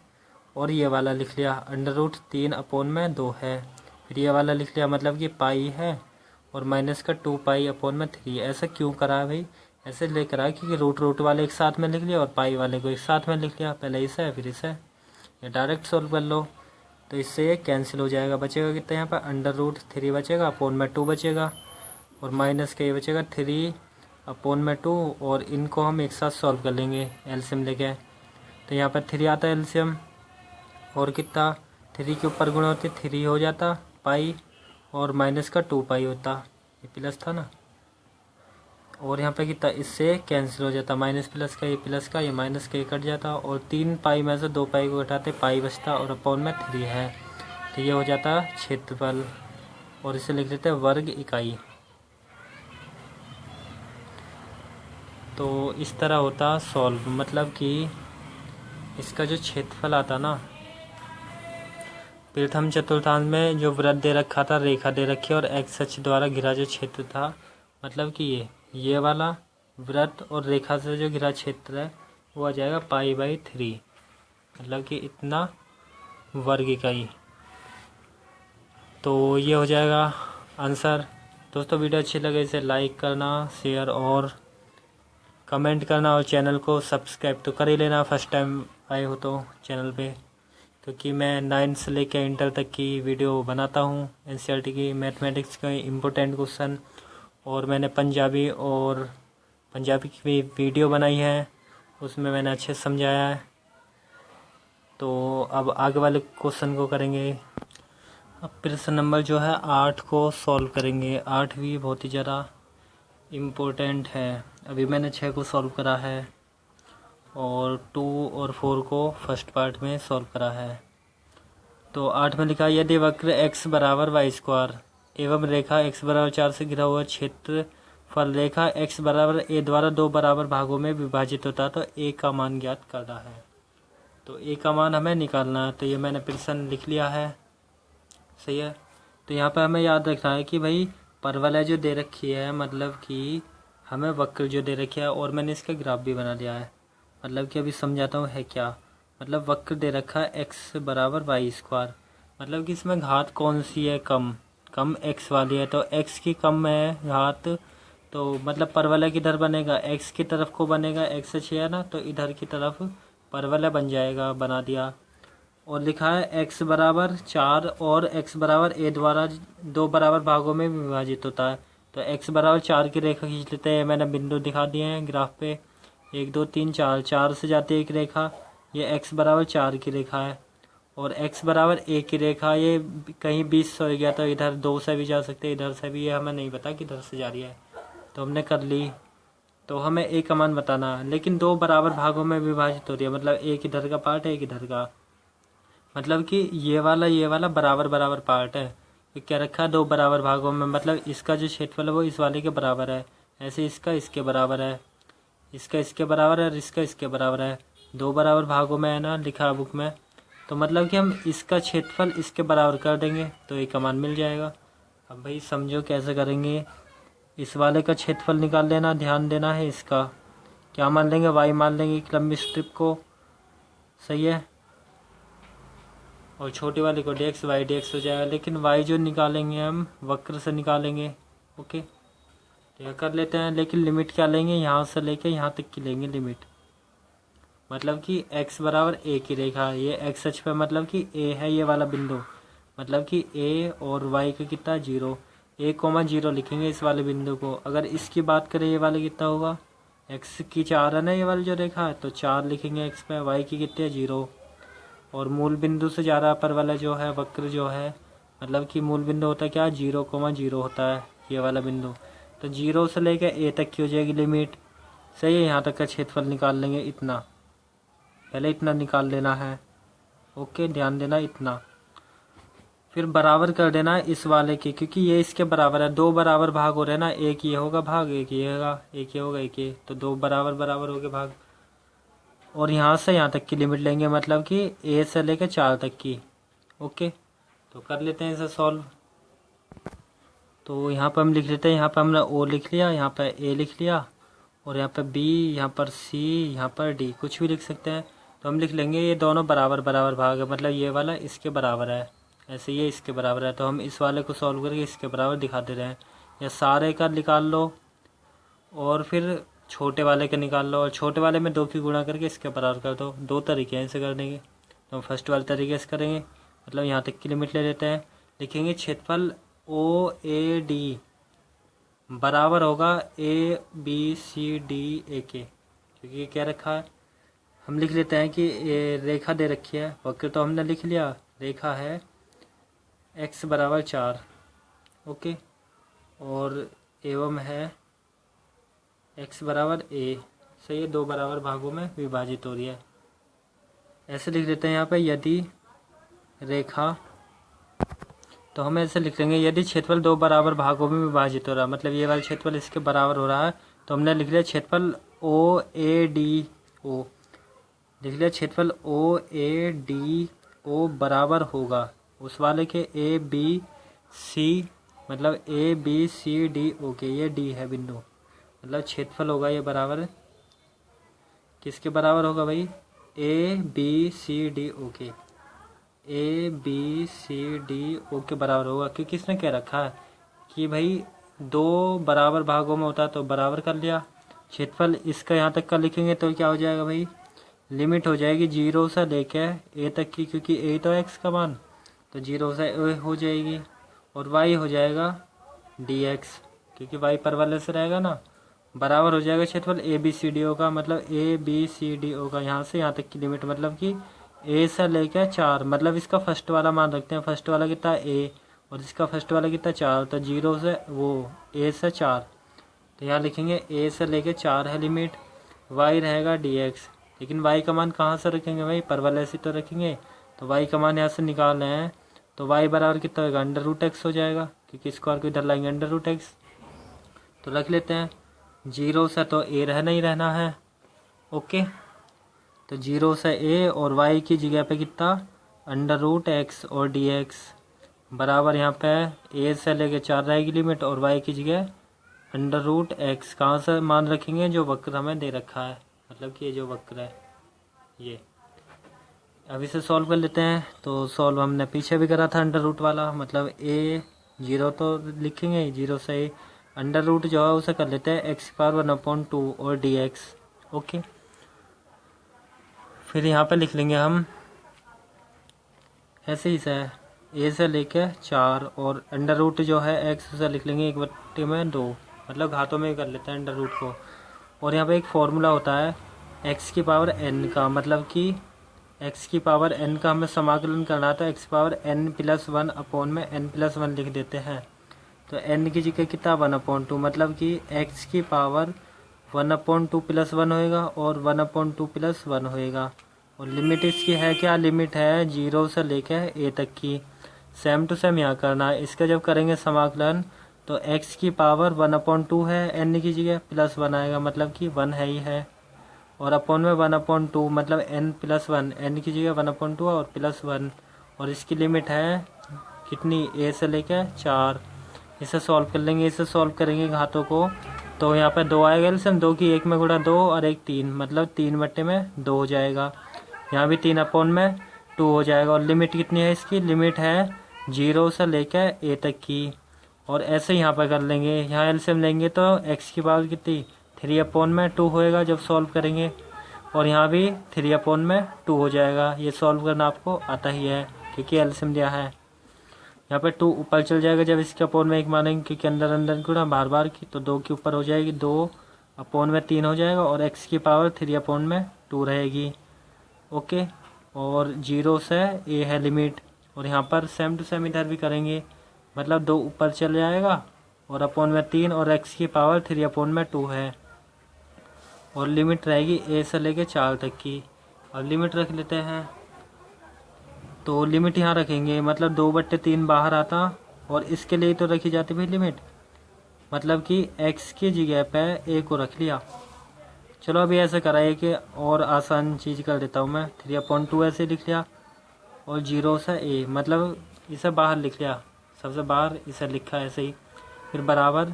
Speaker 1: और ये वाला लिख लिया √3 अपॉन में 2 है। फिर ये वाला लिख लिया, मतलब कि पाई है, और माइनस का 2 पाई अपॉन में 3। ऐसा क्यों करा है भाई, ऐसे लेकर आया क्योंकि रूट वाले एक साथ में लिख लिया और पाई वाले को एक साथ में लिख लिया, पहले इसे फिर इसे। ये डायरेक्ट सोल्व कर लो तो इससे ये कैंसिल हो जाएगा। बचेगा कितना यहाँ पर, √3 बचेगा अपॉन में 2 बचेगा, और माइनस का ये बचेगा 3 अपॉन में 2। और इनको हम एक साथ सॉल्व कर लेंगे एलसीएम लेके। तो यहाँ पर 3 आता है एलसीएम, और कितना 3 के ऊपर गुणा होते 3 हो जाता पाई, और माइनस का 2 पाई होता, ये प्लस था ना। और यहाँ पे कितना, इससे कैंसिल हो जाता, माइनस प्लस का ये प्लस का, ये माइनस का ये कट जाता, और 3 पाई में से 2 पाई को घटाते पाई बचता, और अपॉन में 3 है। तो ये हो जाता क्षेत्रफल, और इसे लिख लेते हैं वर्ग इकाई। तो इस तरह होता सॉल्व, मतलब कि इसका जो क्षेत्रफल आता ना, प्रथम चतुर्थांश में जो वृत्त दे रखा था, रेखा दे रखी और एक्स अक्ष द्वारा घिरा जो क्षेत्र था, मतलब कि ये वाला वृत्त और रेखा से जो घिरा क्षेत्र है वो आ जाएगा π/3, मतलब कि इतना वर्ग इकाई। तो ये हो जाएगा आंसर। दोस्तों वीडियो अच्छी लगे इसे लाइक करना, शेयर और कमेंट करना, और चैनल को सब्सक्राइब तो कर ही लेना फर्स्ट टाइम आए हो तो चैनल पे, क्योंकि मैं 9 से लेकर इंटर तक की वीडियो बनाता हूँ, एनसीईआरटी की मैथमेटिक्स के इम्पोर्टेंट क्वेश्चन। और मैंने पंजाबी की भी वीडियो बनाई है, उसमें मैंने अच्छे से समझाया है। तो अब आगे वाले क्वेश्चन को करेंगे। अब प्रश्न नंबर जो है 8 को सॉल्व करेंगे। 8 भी बहुत ही ज़्यादा इम्पोर्टेंट है। अभी मैंने 6 को सॉल्व करा है, और 2 और 4 को फर्स्ट पार्ट में सॉल्व करा है। तो 8 में लिखा, यदि वक्र x बराबर y² एवं रेखा x बराबर 4 से घिरा हुआ क्षेत्रफल रेखा x बराबर a द्वारा 2 बराबर भागों में विभाजित होता तो a का मान ज्ञात करना है। तो a का मान हमें निकालना है। तो ये मैंने प्रश्न लिख लिया है, सही है। तो यहाँ पर हमें याद रखना है कि भाई परवलय जो दे रखी है, मतलब कि हमें वक्र जो दे रखी है, और मैंने इसका ग्राफ भी बना लिया है। मतलब कि अभी समझाता हूँ है क्या। मतलब वक्र दे रखा है x बराबर y², मतलब कि इसमें घात कौन सी है, कम x वाली है। तो x की कम है घात, तो मतलब परवलय किधर बनेगा, x की तरफ को बनेगा, x 6 है ना, तो इधर की तरफ परवलय बन जाएगा, बना दिया। और लिखा है x बराबर 4 और x बराबर a द्वारा 2 बराबर भागों में विभाजित होता है। तो x बराबर 4 की रेखा खींच लेते हैं। मैंने बिंदु दिखा दिए हैं ग्राफ पे, 1 2 3 4 से जाती है एक रेखा, ये x बराबर 4 की रेखा है। और x बराबर a की रेखा, ये कहीं 20 से हो गया, तो इधर 2 से भी जा सकते हैं, इधर से भी, ये हमें नहीं पता किधर से जा रही है, तो हमने कर ली। तो हमें a का मान बताना है, लेकिन 2 बराबर भागों में विभाजित हो रही है, मतलब एक इधर का पार्ट है एक इधर का, मतलब कि ये वाला बराबर बराबर पार्ट है। तो क्या रखा है 2 बराबर भागों में, मतलब इसका जो क्षेत्रफल है वो इस वाले के बराबर है, ऐसे इसका इसके बराबर है, इसका इसके बराबर है, और इसका इसके बराबर है। 2 बराबर भागों में है ना लिखा बुक में, तो मतलब कि हम इसका क्षेत्रफल इसके बराबर कर देंगे तो एक का मान मिल जाएगा। अब भाई समझो कैसे करेंगे। इस वाले का क्षेत्रफल निकाल लेना, ध्यान देना है। इसका क्या मान लेंगे, y मान लेंगे एक लंबी स्ट्रिप को, सही है। और छोटी वाले को dx y dx हो जाएगा, लेकिन y जो निकालेंगे हम वक्र से निकालेंगे। ओके, तो यह कर लेते हैं, लेकिन लिमिट क्या लेंगे, यहाँ से लेके यहाँ तक की लेंगे लिमिट। मतलब कि x बराबर a की रेखा, ये x अक्ष पे मतलब कि a है ये वाला बिंदु, मतलब कि a और y का कितना 0, a,0 लिखेंगे इस वाले बिंदु को। अगर इसकी बात करें ये वाले कितना होगा, x की 4 है ना ये वाली जो रेखा है, तो 4 लिखेंगे x पे, y की कितनी है 0। और मूल बिंदु से ज़्यादा पर वाला जो है वक्र जो है, मतलब कि मूल बिंदु होता है क्या 0,0 होता है ये वाला बिंदु। तो 0 से लेकर a तक की हो जाएगी लिमिट। सही है, यहाँ तक का क्षेत्रफल निकाल लेंगे इतना, पहले इतना निकाल लेना है। ओके, ध्यान देना इतना। फिर बराबर कर देना इस वाले के, क्योंकि ये इसके बराबर है, दो बराबर भाग हो रहे हैं ना, एक ये होगा भाग, एक ये होगा, एक ये होगा, एक ये, तो दो बराबर बराबर हो गए भाग। और यहाँ से यहाँ तक की लिमिट लेंगे, मतलब कि a से लेकर 4 तक की। ओके, तो कर लेते हैं इसे सॉल्व। तो यहाँ पर हम लिख लेते हैं, यहाँ पर हमने o लिख लिया, यहाँ पर a लिख लिया, और यहाँ पर b, यहाँ पर c, यहाँ पर d, कुछ भी लिख सकते हैं। तो हम लिख लेंगे ये दोनों बराबर बराबर भाग है, मतलब ये वाला इसके बराबर है, ऐसे ये इसके बराबर है। तो हम इस वाले को सॉल्व करके इसके बराबर दिखा दे रहे हैं। या सारे का निकाल लो और फिर छोटे वाले का निकाल लो, और छोटे वाले में 2 की गुणा करके इसके बराबर कर दो। दो तरीके हैं इसे करने के। तो हम फर्स्ट वाले तरीके से करेंगे, मतलब यहाँ तक की लिमिट ले लेते हैं। लिखेंगे क्षेत्रफल OAD बराबर होगा ABCD A के, क्योंकि ये क्या रखा है, हम लिख लेते हैं कि ये रेखा दे रखी है, वक्र तो हमने लिख लिया, रेखा है x बराबर 4। ओके, और एवं है x बराबर a। सही है, दो बराबर भागों में विभाजित हो रही है। ऐसे लिख देते हैं यहाँ पे, यदि रेखा, तो हम ऐसे लिख लेंगे, यदि क्षेत्रफल दो बराबर भागों में विभाजित हो रहा है, मतलब ये वाला क्षेत्रफल इसके बराबर हो रहा है, तो हमने लिख लिया क्षेत्रफल OADO, लिख लिया क्षेत्रफल OADO बराबर होगा उस वाले के ABC, मतलब ABCD के, ये D है बिंदु, मतलब क्षेत्रफल होगा ये बराबर किसके बराबर होगा भाई, ABCD के, ABCD के बराबर होगा। क्योंकि इसने क्या रखा है कि भाई दो बराबर भागों में होता है, तो बराबर कर लिया। क्षेत्रफल इसका यहाँ तक का लिखेंगे तो क्या हो जाएगा भाई, लिमिट हो जाएगी 0 से लेके a तक की, क्योंकि a तो x का मान, तो 0 से a हो जाएगी, और y हो जाएगा dx, क्योंकि y पर वाले से रहेगा ना, बराबर हो जाएगा क्षेत्रफल ABCDO का, मतलब ABCDO का यहाँ से यहाँ तक की लिमिट, मतलब कि a से लेकर 4, मतलब इसका फर्स्ट वाला मान रखते हैं, फर्स्ट वाला कितना a और इसका फर्स्ट वाला कितना 4, तो 0 से वो a से 4, तो यहाँ लिखेंगे a से लेकर 4 है लिमिट, y रहेगा dx। लेकिन y का मान कहाँ से रखेंगे भाई, पर वाले से तो रखेंगे, तो y का मान यहाँ से निकाल रहे हैं, तो y बराबर कितना होगा, √x हो जाएगा, क्योंकि स्क्वायर को इधर लाएंगे √x। तो रख लेते हैं, 0 से तो a रहना ही रहना है। ओके, तो 0 से a और y की जगह पे कितना √x और dx बराबर, यहाँ पे a से लेके 4 रहेगी लिमिट, और y की जगह √x, कहाँ से मान रखेंगे, जो वक्र हमें दे रखा है, मतलब कि ये जो वक्र है ये। अब इसे सॉल्व कर लेते हैं। तो सॉल्व हमने पीछे भी करा था √ वाला, मतलब a 0 तो लिखेंगे, 0 से √ जो है उसे कर लेते हैं x⁴1/2 और dx। ओके, फिर यहाँ पे लिख लेंगे हम ऐसे ही से a से लेके 4, और √ जो है x उसे लिख लेंगे 1/2, मतलब घातों में कर लेते हैं √ को। और यहाँ पे एक फॉर्मूला होता है x⁴n का, मतलब कि x⁴n का हमें समाकलन करना था, x⁴n+1 n+1 लिख देते हैं। तो n की जगह कितना 1/2, मतलब कि x⁴1/2 +1 होएगा और 1/2 +1 होएगा। और लिमिट इसकी है क्या, लिमिट है 0 से लेकर a तक की। सेम टू सेम यहाँ करना है। इसका जब करेंगे समाकलन तो x⁴1/2 है, n की जगह +1 आएगा, मतलब कि 1 है ही है, और अपॉन में 1/2 मतलब n+1, n की जगह 1/2 और +1, और इसकी लिमिट है कितनी, a से लेकर 4। इसे सॉल्व कर लेंगे, इसे सॉल्व करेंगे घातों को, तो यहाँ पे 2 आएगा, एलसीएम 2 की 1 में गुणा 2 और 1 3, मतलब 3/2 हो जाएगा। यहाँ भी 3/2 हो जाएगा। और लिमिट कितनी है इसकी, लिमिट है 0 से लेकर a तक की, और ऐसे यहाँ पर कर लेंगे। यहाँ एलसीएम लेंगे तो x की पावर कितनी 3/2 होएगा जब सॉल्व करेंगे, और यहाँ भी 3/2 हो जाएगा। ये सॉल्व करना आपको आता ही है क्योंकि एलसीएम दिया है। यहाँ पे 2 ऊपर चल जाएगा जब इसके अपोन में 1 मानेंगे, क्योंकि अंदर अंदर गुणा बार बार की, तो 2 के ऊपर हो जाएगी, 2/3 हो जाएगा, और x की पावर 3/2 रहेगी। ओके, और 0 से a है लिमिट, और यहाँ पर सेम टू सेम इधर भी करेंगे, मतलब 2 ऊपर चल जाएगा और अपोन में 3, और x की पावर 3/2 है, और लिमिट रहेगी a से लेके 4 तक की। अब लिमिट रख लेते हैं, तो लिमिट यहाँ रखेंगे, मतलब 2/3 बाहर आता, और इसके लिए तो रखी जाती भाई लिमिट, मतलब कि x की जगह पे a को रख लिया। चलो अभी ऐसे कराइए कि और आसान चीज़ कर देता हूँ मैं। 3/2 ऐसे लिख लिया, और 0 से a, मतलब इसे बाहर लिख लिया, सबसे बाहर इसे लिखा ऐसे ही। फिर बराबर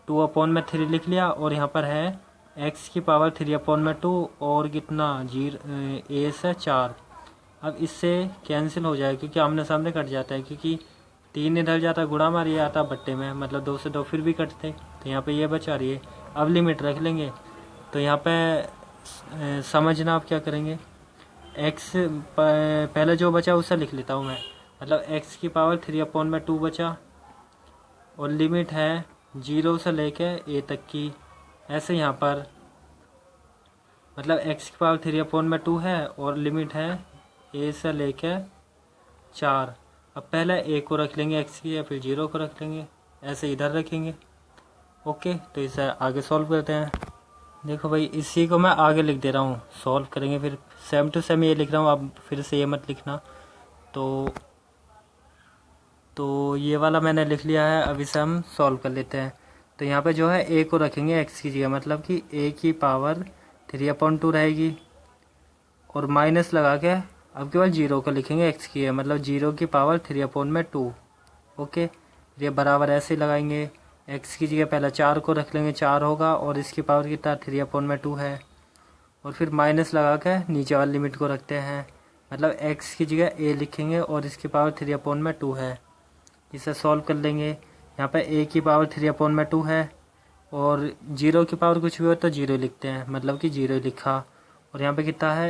Speaker 1: 2/3 लिख लिया, और यहाँ पर है x की पावर 3/2, और कितना 0 a से 4। अब इससे कैंसिल हो जाए क्योंकि आमने सामने कट जाता है, क्योंकि 3 इधर जाता गुणा मार ये आता बट्टे में, मतलब 2 से 2 फिर भी कटते, तो यहाँ पे ये बचा रही है। अब लिमिट रख लेंगे, तो यहाँ पे समझना आप क्या करेंगे, x पहले जो बचा उसे लिख लेता हूँ मैं, मतलब x की पावर 3/2 बचा, और लिमिट है 0 से लेके a तक की। ऐसे यहाँ पर मतलब x की पावर 3/2 है, और लिमिट है a से लेके 4। अब पहले a को रख लेंगे x की, या फिर 0 को रख लेंगे, ऐसे इधर रखेंगे। ओके, तो इसे आगे सॉल्व करते हैं। देखो भाई, इसी को मैं आगे लिख दे रहा हूँ, सॉल्व करेंगे फिर सेम टू सेम ये लिख रहा हूँ, अब फिर से ये मत लिखना। तो ये वाला मैंने लिख लिया है, अब इसे हम सॉल्व कर लेते हैं। तो यहाँ पे जो है a को रखेंगे x की जगह, मतलब कि a की पावर 3/2 रहेगी, और माइनस लगा के अब केवल 0 को लिखेंगे x की है, मतलब 0 की पावर 3/2। ओके, ये बराबर ऐसे ही लगाएंगे, x की जगह पहले 4 को रख लेंगे, 4 होगा, और इसकी पावर कितना 3/2 है, और फिर माइनस लगा के नीचे वाली लिमिट को रखते हैं, मतलब x की जगह a लिखेंगे, और इसकी पावर 3/2 है। इसे सॉल्व कर लेंगे। यहाँ पे a की पावर 3/2 है, और 0 की पावर कुछ भी हो तो 0 लिखते हैं, मतलब कि 0 लिखा, और यहाँ पे कितना है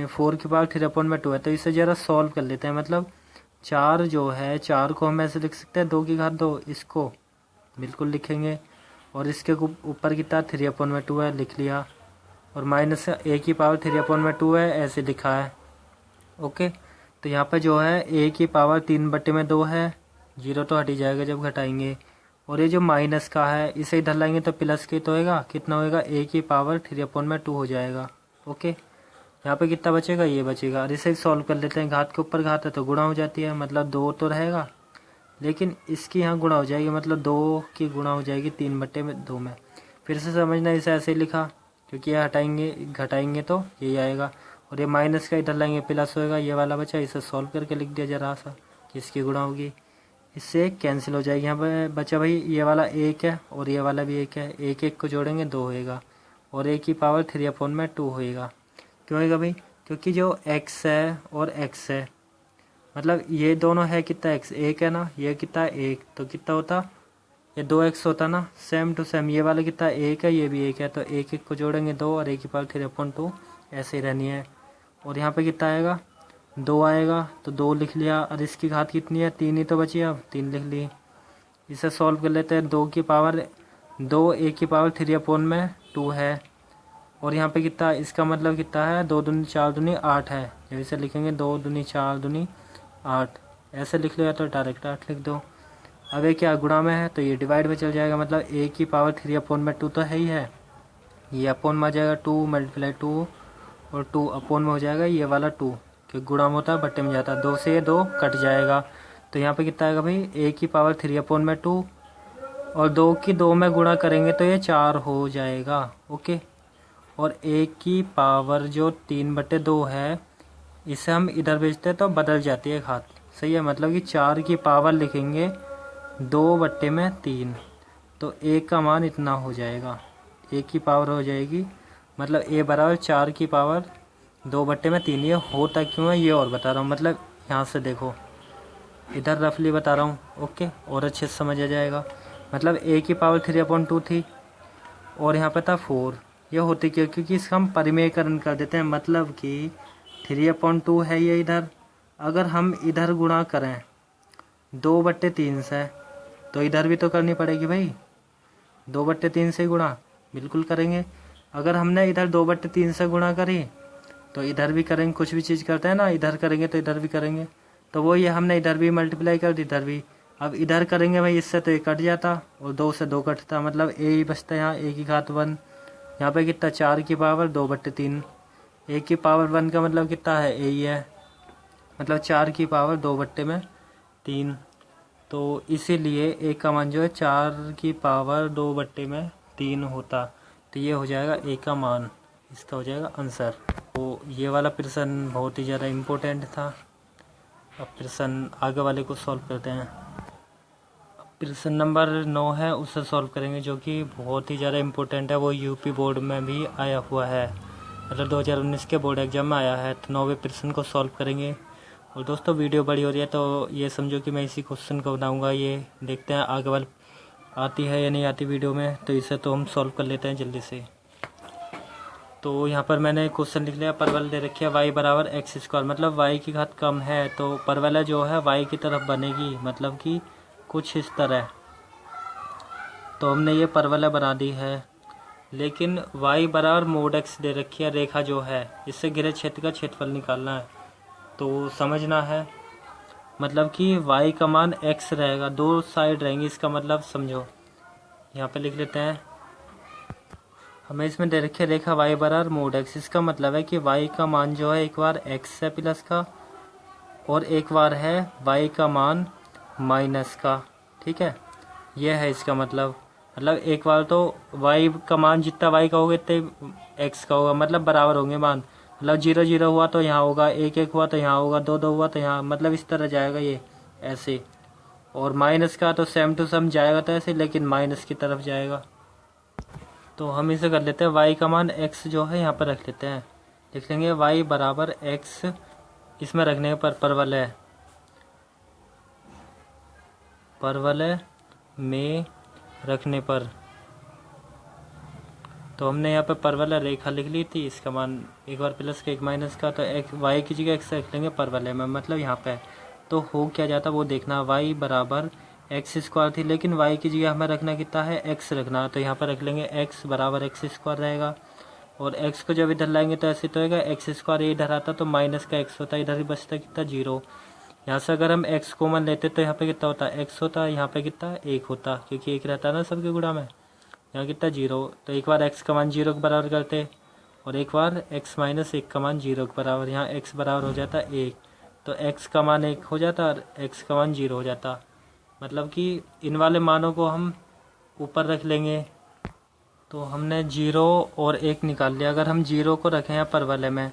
Speaker 1: 4 की पावर 3/2 है। तो इसे ज़रा सॉल्व कर लेते हैं, मतलब 4 जो है, 4 को हम ऐसे लिख सकते हैं 2 की घात 2, इसको बिल्कुल लिखेंगे, और इसके ऊपर कितना 3/2 है, लिख लिया, और माइनस a की पावर 3/2 है, ऐसे लिखा है। ओके, तो यहाँ पे जो है a की पावर 3/2 है, 0 तो हट ही जाएगा जब घटाएंगे, और ये जो माइनस का है इसे इधर लाएंगे तो प्लस के तो होएगा, कितना होएगा a की पावर 3/2 हो जाएगा। ओके, यहाँ पे कितना बचेगा, ये बचेगा, और इसे सॉल्व कर लेते हैं। घात के ऊपर घात है तो गुणा हो जाती है, मतलब 2 तो रहेगा, लेकिन इसकी यहाँ गुणा हो जाएगी, मतलब 2 की गुणा हो जाएगी 3/2 में। फिर से समझना, इसे ऐसे लिखा क्योंकि ये हटाएंगे घटाएंगे तो यही आएगा, और ये माइनस का इधर लाएंगे प्लस होएगा, ये वाला बचा, इसे सॉल्व करके लिख दिया जरा सा कि इसकी गुणा होगी, इससे कैंसिल हो जाएगी। यहाँ पे बचा भाई ये वाला 1 है, और ये वाला भी 1 है, 1 को जोड़ेंगे 2 होएगा, और a की पावर 3/2 होएगा। क्यों होएगा भाई, क्योंकि जो x है और x है, मतलब ये दोनों है कितना x, 1 है ना, ये कितना 1, तो कितना होता, ये 2x होता ना, सेम टू सेम ये वाला कितना 1 है, ये भी 1 है, तो 1 को जोड़ेंगे 2, और a की पावर 3/2 ऐसे ही रहनी है। और यहाँ पे कितना आएगा, 2 आएगा, तो 2 लिख लिया, और इसकी घात कितनी है, 3 ही तो बची, अब 3 लिख ली। इसे सॉल्व कर लेते हैं। 2 की पावर 2 a की पावर 3/2 है, और यहाँ पे कितना, इसका मतलब कितना है, 2 दूनी 4 दूनी 8 है, जब इसे लिखेंगे 2 दूनी 4 दूनी 8, ऐसे लिख लिया तो डायरेक्ट 8 लिख दो। अब ये क्या गुणा में है तो ये डिवाइड में चल जाएगा, मतलब a की पावर 3/2 तो है ही है, ये अपोन में आ जाएगा 2 मल्टीप्लाई 2, और 2 अपोन में हो जाएगा ये वाला 2, क्योंकि गुणा में होता है बट्टे में जाता है, 2 से ये 2 कट जाएगा। तो यहाँ पे कितना आएगा भाई, a की पावर 3/2, और 2 की 2 में गुणा करेंगे तो ये 4 हो जाएगा। ओके, और a की पावर जो 3/2 है, इसे हम इधर भेजते हैं तो बदल जाती है घात, सही है, मतलब कि 4 की पावर लिखेंगे 2/3, तो a का मान इतना हो जाएगा, a की पावर हो जाएगी, मतलब a बराबर 4 की पावर 2/3। ये होता क्यों है ये और बता रहा हूँ, मतलब यहाँ से देखो, इधर रफली बता रहा हूँ, ओके, और अच्छे से समझ आ जाएगा। मतलब a की पावर 3/2 थी और यहाँ पे था 4। ये होती क्यों? क्योंकि इसका हम परिमेयकरण कर देते हैं, मतलब कि 3/2 है ये इधर। अगर हम इधर गुणा करें 2/3 से, तो इधर भी तो करनी पड़ेगी भाई, 2/3 से गुणा बिल्कुल करेंगे। अगर हमने इधर 2/3 से गुणा करी तो इधर भी करेंगे, कुछ भी चीज़ करते हैं ना, इधर करेंगे तो इधर भी करेंगे। तो वो ये हमने इधर भी मल्टीप्लाई कर दी, इधर भी। अब इधर करेंगे भाई, इससे तो ये कट जाता और 2 से 2 कटता, मतलब ए ही बचता यहाँ, a की घात 1। यहाँ पे कितना 4 की पावर 2/3, a की पावर 1 का मतलब कितना है, a ही है, मतलब 4 की पावर 2/3। तो इसीलिए a का मान जो है 4 की पावर 2/3 होता। तो ये हो जाएगा a का मान, इसका हो जाएगा आंसर। तो ये वाला प्रश्न बहुत ही ज़्यादा इम्पोर्टेंट था। अब प्रश्न आगे वाले को सॉल्व करते हैं। प्रश्न नंबर 9 है, उसे सॉल्व करेंगे, जो कि बहुत ही ज़्यादा इम्पोर्टेंट है। वो यूपी बोर्ड में भी आया हुआ है, मतलब 2019 के बोर्ड एग्जाम में आया है। तो 9वें प्रश्न को सॉल्व करेंगे। और दोस्तों वीडियो बड़ी हो रही है तो ये समझो कि मैं इसी क्वेश्चन को बनाऊंगा। ये देखते हैं आगे वाल आती है या नहीं आती वीडियो में, तो इसे तो हम सॉल्व कर लेते हैं जल्दी से। तो यहाँ पर मैंने क्वेश्चन लिख लिया, परवल दे रखी है y बराबर x², मतलब y की घात कम है तो परवल जो है y की तरफ बनेगी, मतलब कि कुछ इस तरह। तो हमने ये परवल बना दी है, लेकिन y बराबर mod x दे रखी है, रेखा जो है, इससे घिरे क्षेत्र का क्षेत्रफल निकालना है। तो समझना है, मतलब कि y का मान x रहेगा, दो साइड रहेंगी, इसका मतलब समझो। यहाँ पे लिख लेते हैं, हमें इसमें दे रखी है रेखा y बराबर mod x। इसका मतलब है कि y का मान जो है एक बार x है प्लस का, और एक बार है y का मान माइनस का, ठीक है। यह है इसका मतलब एक बार तो y का मान जितना y का होगा इतने x का होगा, मतलब बराबर होंगे मान। मतलब 0 0 हुआ तो यहाँ होगा, 1 1 हुआ तो यहाँ होगा, 2 2 हुआ तो यहाँ, मतलब इस तरह जाएगा ये ऐसे। और माइनस का तो सेम टू सेम जाएगा तो ऐसे, लेकिन माइनस की तरफ जाएगा। तो हम इसे कर लेते हैं, y का मान x जो है यहाँ पर रख लेते हैं, लिख लेंगे y बराबर x। इसमें रखने पर परवलय में रखने पर, तो हमने यहाँ पे परवलय रेखा लिख ली थी, इसका मान एक बार प्लस का एक माइनस का, तो y की जगह x रख लेंगे परवलय में, मतलब यहाँ पे। तो हो क्या जाता वो देखना, y बराबर x² थी, लेकिन y की जगह हमें रखना कितना है, x रखना। तो यहाँ पर रख लेंगे x बराबर x² रहेगा, और x को जब इधर लाएंगे तो ऐसे तो होगा x², ये इधर आता तो माइनस का x होता, इधर ही बचता कितना 0। यहाँ से अगर हम x कॉमन लेते तो यहाँ पे कितना होता, x होता, यहाँ पे कितना 1 होता, क्योंकि 1 रहता ना सबके गुणा में। यहाँ कितना 0, तो एक बार x का मान 0 के बराबर करते, और एक बार x माइनस 1 का मान 0 के बराबर, यहाँ x बराबर हो जाता 1, तो x का मान 1 हो जाता और x का मान 0 हो जाता। मतलब कि इन वाले मानों को हम ऊपर रख लेंगे। तो हमने 0 और 1 निकाल लिया। अगर हम 0 को रखें यहाँ परवलय में,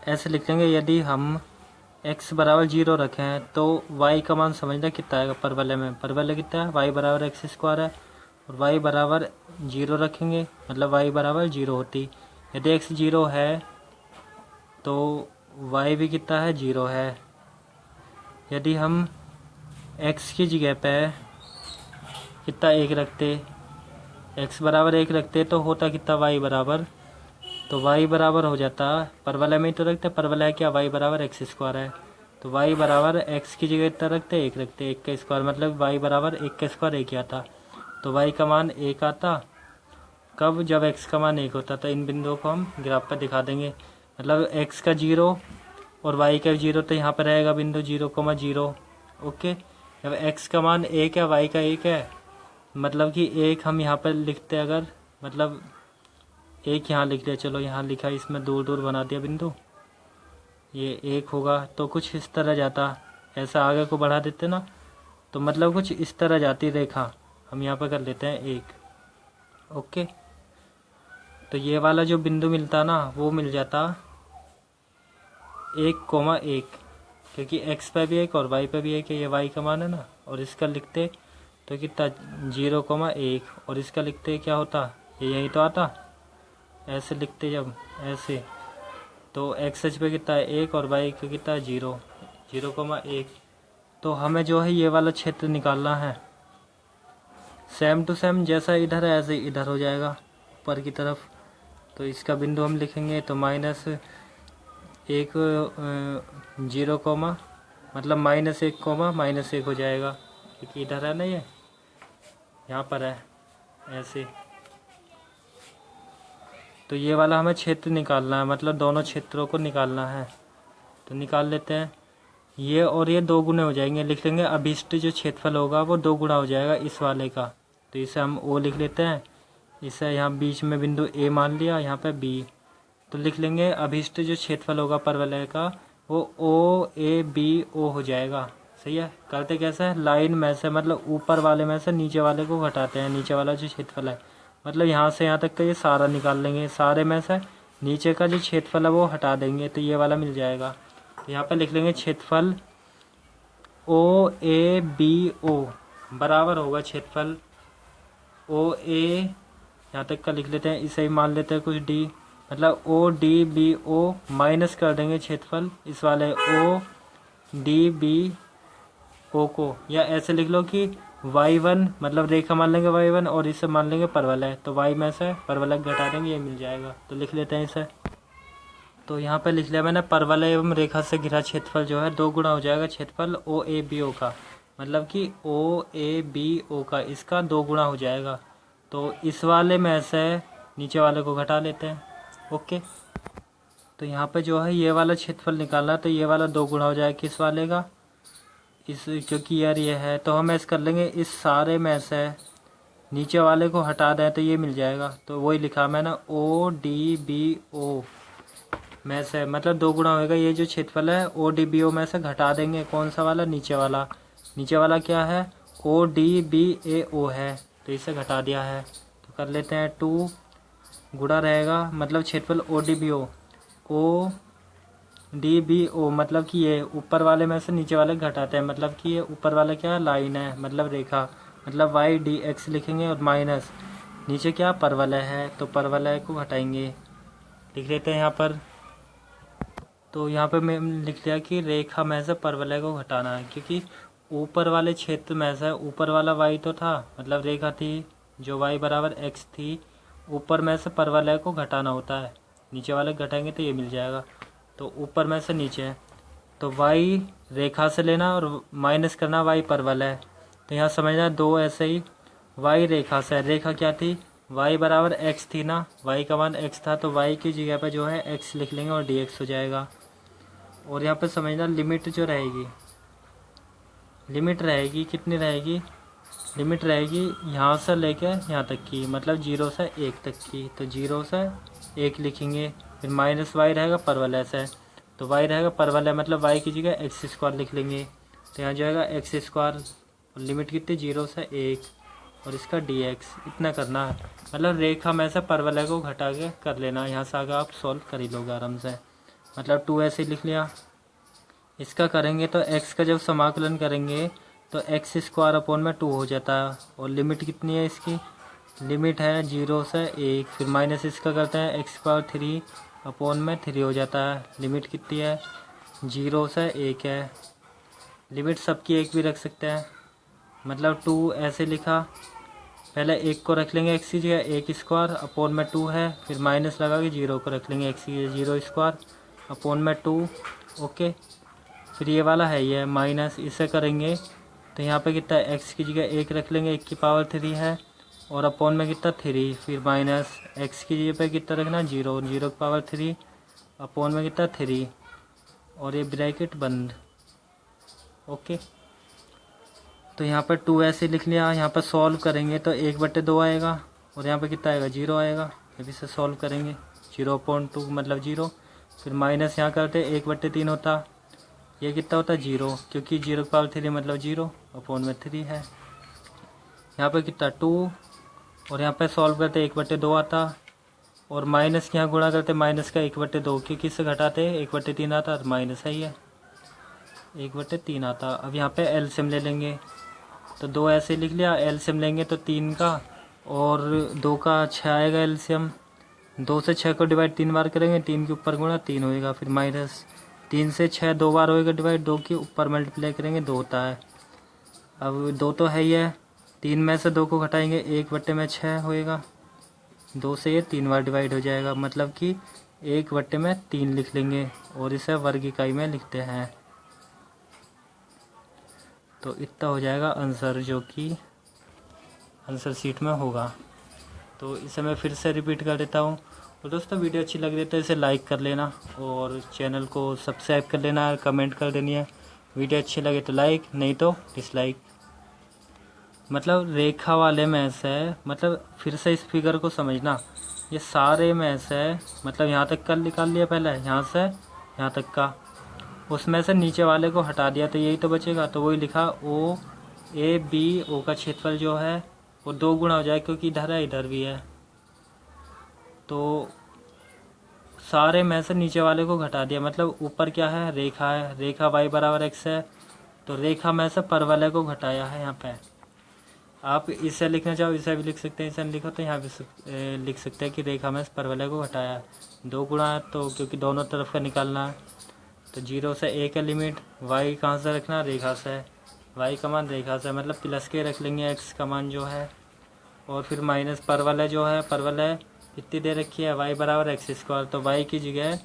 Speaker 1: ऐसे लिख लेंगे, यदि हम x बराबर 0 रखें तो y का मान समझना कितना आएगा परवलय में। परवलय कितना है, y बराबर x² है, और y बराबर 0 रखेंगे, मतलब y बराबर 0 होती। यदि x 0 है तो y भी कितना है, 0 है। यदि हम x की जगह पे कितना 1 रखते, x बराबर 1 रखते, तो होता कितना y बराबर, तो y बराबर हो जाता, परवलय में तो रखते, परवलय क्या, y बराबर x² है, तो y बराबर x की जगह इतना रखते, 1 रखते, 1 का स्क्वायर, मतलब y बराबर 1 का स्क्वायर 1 आता। तो y का मान 1 आता कब, जब x का मान 1 होता। तो इन बिंदुओं को हम ग्राफ पर दिखा देंगे, मतलब x का 0 और y का 0, तो यहाँ पर रहेगा बिंदु 0,0। ओके, जब x का मान 1 है, y का 1 है, मतलब कि 1 हम यहाँ पर लिखते, अगर मतलब 1 यहाँ लिख दिया, चलो यहाँ लिखा, इसमें दूर दूर बना दिया बिंदु, ये 1 होगा, तो कुछ इस तरह जाता, ऐसा आगे को बढ़ा देते ना, तो मतलब कुछ इस तरह जाती रेखा। हम यहाँ पर कर लेते हैं 1। ओके, तो ये वाला जो बिंदु मिलता ना, वो मिल जाता 1,1, क्योंकि x पे भी 1 और y पे भी 1 है, ये y का मान है ना। और इसका लिखते तो कितना 0,1, और इसका लिखते क्या होता, ये यही तो आता, ऐसे लिखते जब ऐसे, तो x एच पे कितना है 1 और y का कितना है 0, 0,1। तो हमें जो है ये वाला क्षेत्र निकालना है। सेम टू सेम जैसा इधर है ऐसे इधर हो जाएगा ऊपर की तरफ। तो इसका बिंदु हम लिखेंगे तो -1 0 कोमा मतलब -1 कोमा -1 हो जाएगा, क्योंकि इधर है ना, ये यहाँ पर है ऐसे। तो ये वाला हमें क्षेत्र निकालना है, मतलब दोनों क्षेत्रों को निकालना है। तो निकाल लेते हैं। ये और ये 2 गुने हो जाएंगे, लिख लेंगे अभिष्ट जो क्षेत्रफल होगा वो 2 गुना हो जाएगा इस वाले का। तो इसे हम O लिख लेते हैं। इसे यहाँ बीच में बिंदु A मान लिया, यहाँ पे B। तो लिख लेंगे अभिष्ट जो क्षेत्रफल होगा परवलय का वो OABO हो जाएगा। सही है। करते कैसे है, लाइन में से मतलब ऊपर वाले में से नीचे वाले को घटाते हैं। नीचे वाला जो क्षेत्रफल है मतलब यहाँ से यहाँ तक का ये सारा निकाल लेंगे, सारे में से नीचे का जो क्षेत्रफल है वो हटा देंगे, तो ये वाला मिल जाएगा। तो यहाँ पे लिख लेंगे क्षेत्रफल OABO बराबर होगा क्षेत्रफल OA, यहाँ तक का लिख लेते हैं। इसे ही मान लेते हैं कुछ D, मतलब ODBO माइनस कर देंगे क्षेत्रफल इस वाले ODBO को, या ऐसे लिख लो कि y1 मतलब रेखा मान लेंगे y1 और इसे मान लेंगे परवलय, तो y में से परवलय घटा देंगे, ये मिल जाएगा। तो लिख लेते हैं इसे। तो यहाँ पे लिख लिया मैंने, परवलय एवं रेखा से घिरा क्षेत्रफल जो है 2 गुना हो जाएगा क्षेत्रफल OABO का, मतलब कि OABO का इसका 2 गुना हो जाएगा। तो इस वाले में से नीचे वाले को घटा लेते हैं। ओके। तो यहाँ पे जो है ये वाला क्षेत्रफल निकालना, तो ये वाला 2 गुना हो जाएगा किस वाले का, इस, क्योंकि यार ये है। तो हम ऐसे कर लेंगे, इस सारे में से नीचे वाले को हटा दें तो ये मिल जाएगा। तो वही लिखा मैंने ODBO में से, मतलब 2 गुना होएगा। ये जो क्षेत्रफल है ODBO में से घटा देंगे, कौन सा वाला, नीचे वाला। नीचे वाला क्या है, ODBAO है, तो इसे घटा दिया है। तो कर लेते हैं 2 गुणा रहेगा, मतलब क्षेत्रफल ODBO मतलब कि ये ऊपर वाले में से नीचे वाले घटाते हैं, मतलब कि ये ऊपर वाला क्या है, लाइन है मतलब रेखा, मतलब YDX लिखेंगे और माइनस नीचे क्या परवलय है, तो परवलय को घटाएंगे, लिख लेते हैं यहाँ पर। तो यहाँ पे मैं लिख लिया कि रेखा में से परवलय को घटाना है, क्योंकि ऊपर वाले क्षेत्र में से ऊपर वाला y तो था, मतलब रेखा थी जो y बराबर x थी, ऊपर में से परवलय को घटाना होता है, नीचे वाले घटाएंगे तो ये मिल जाएगा। तो ऊपर में से नीचे है तो y रेखा से लेना और माइनस करना y परवलय। तो यहाँ समझना 2 ऐसे ही y रेखा से, रेखा क्या थी, y बराबर x थी ना, y का मान x था, तो y की जगह पे जो है x लिख लेंगे और dx हो जाएगा। और यहाँ पे समझना लिमिट जो रहेगी, लिमिट रहेगी कितनी रहेगी, लिमिट रहेगी यहाँ से लेके यहाँ तक की, मतलब 0 से 1 तक की। तो 0 से 1 लिखेंगे, फिर माइनस y रहेगा परवलय से, तो y रहेगा परवलय मतलब y की जगह x² लिख लेंगे। तो यहाँ जाएगा x², और लिमिट कितनी 0 से 1, और इसका dx इतना करना है, मतलब रेखा में से परवलय को घटा के कर लेना। यहाँ से आगे आप सॉल्व कर ही लोगे आराम से, मतलब 2 ऐसे लिख लिया। इसका करेंगे तो x का जब समाकलन करेंगे तो x²/2 हो जाता है, और लिमिट कितनी है इसकी, लिमिट है 0 से 1, फिर माइनस इसका करते हैं x³ 3 हो जाता है। लिमिट कितनी है 0 से 1 है, लिमिट सबकी 1 भी रख सकते हैं, मतलब 2 ऐसे लिखा, पहले 1 को रख लेंगे x की जगह 1² 2 है, फिर माइनस लगा के 0 को रख लेंगे x की जगह 0² 2। ओके। फिर ये वाला है ये माइनस, इसे करेंगे तो यहाँ पे कितना है, x की जगह 1 रख लेंगे, 1 की पावर 3 है, और अपॉन में कितना 3, फिर माइनस x की जगह पे कितना रखना 0, 0 की पावर 3, अपॉन में कितना 3, और ये ब्रैकेट बंद। ओके। तो यहाँ पर 2 ऐसे लिख लिया। यहाँ पर सॉल्व करेंगे तो 1/2 आएगा, और यहाँ पे कितना आएगा 0 आएगा। अभी से सॉल्व करेंगे 0.2 मतलब 0, फिर माइनस यहाँ करते 1/3 होता, ये कितना होता है 0, क्योंकि 0 की पावर 3 मतलब 0, अपॉन में 3 है। यहाँ पे कितना 2, और यहाँ पे सॉल्व करते 1/2 आता, और माइनस के यहाँ गुणा करते माइनस का 1/2, क्योंकि इससे घटाते 1/3 आता, तो माइनस है ये 1/3 आता। अब यहाँ पे एलसीएम ले लेंगे, तो 2 ऐसे लिख लिया, एलसीएम लेंगे तो 3 का और 2 का 6 आएगा एलसीएम। 2 से 6 को डिवाइड 3 बार करेंगे, 3 के ऊपर गुणा 3 होएगा, फिर माइनस 3 से 6 2 बार होएगा डिवाइड, 2 के ऊपर मल्टीप्लाई करेंगे 2 होता है। अब 2 तो है ही है, 3 में से 2 को घटाएंगे 1/6 होएगा, 2 से ये 3 बार डिवाइड हो जाएगा, मतलब कि 1/3 लिख लेंगे और इसे वर्ग इकाई में लिखते हैं। तो इतना हो जाएगा आंसर, जो कि आंसर शीट में होगा। तो इसे मैं फिर से रिपीट कर देता हूँ। और दोस्तों वीडियो अच्छी लग रही है तो इसे लाइक कर लेना और चैनल को सब्सक्राइब कर लेना, कमेंट कर देनी है। वीडियो अच्छी लगे तो लाइक, नहीं तो डिसलाइक। मतलब रेखा वाले में से, मतलब फिर से इस फिगर को समझना, ये सारे में से, मतलब यहाँ तक का निकाल लिया पहले, यहाँ से यहाँ तक का, उसमें से नीचे वाले को हटा दिया तो यही तो बचेगा। तो वही लिखा ओ ए बी, ओ का क्षेत्रफल जो है वो 2 गुना हो जाए, क्योंकि इधर है इधर भी है। तो सारे में से नीचे वाले को घटा दिया, मतलब ऊपर क्या है, रेखा है, रेखा y बराबर x है, तो रेखा में से परवलय को घटाया है। यहाँ पे आप इसे लिखना चाहो इसे भी लिख सकते हैं, इसे लिखो तो यहाँ भी लिख सकते हैं कि रेखा में से परवलय को घटाया है। 2 गुना है तो क्योंकि दोनों तरफ का निकालना है, तो 0 से 1 है लिमिट। y कहाँ से रखना, रेखा से, y का मान रेखा से, मतलब प्लस के रख लेंगे x का मान जो है, और फिर माइनस परवलय जो है, परवलय कितनी दे रखी है, y बराबर x², तो y की जगह,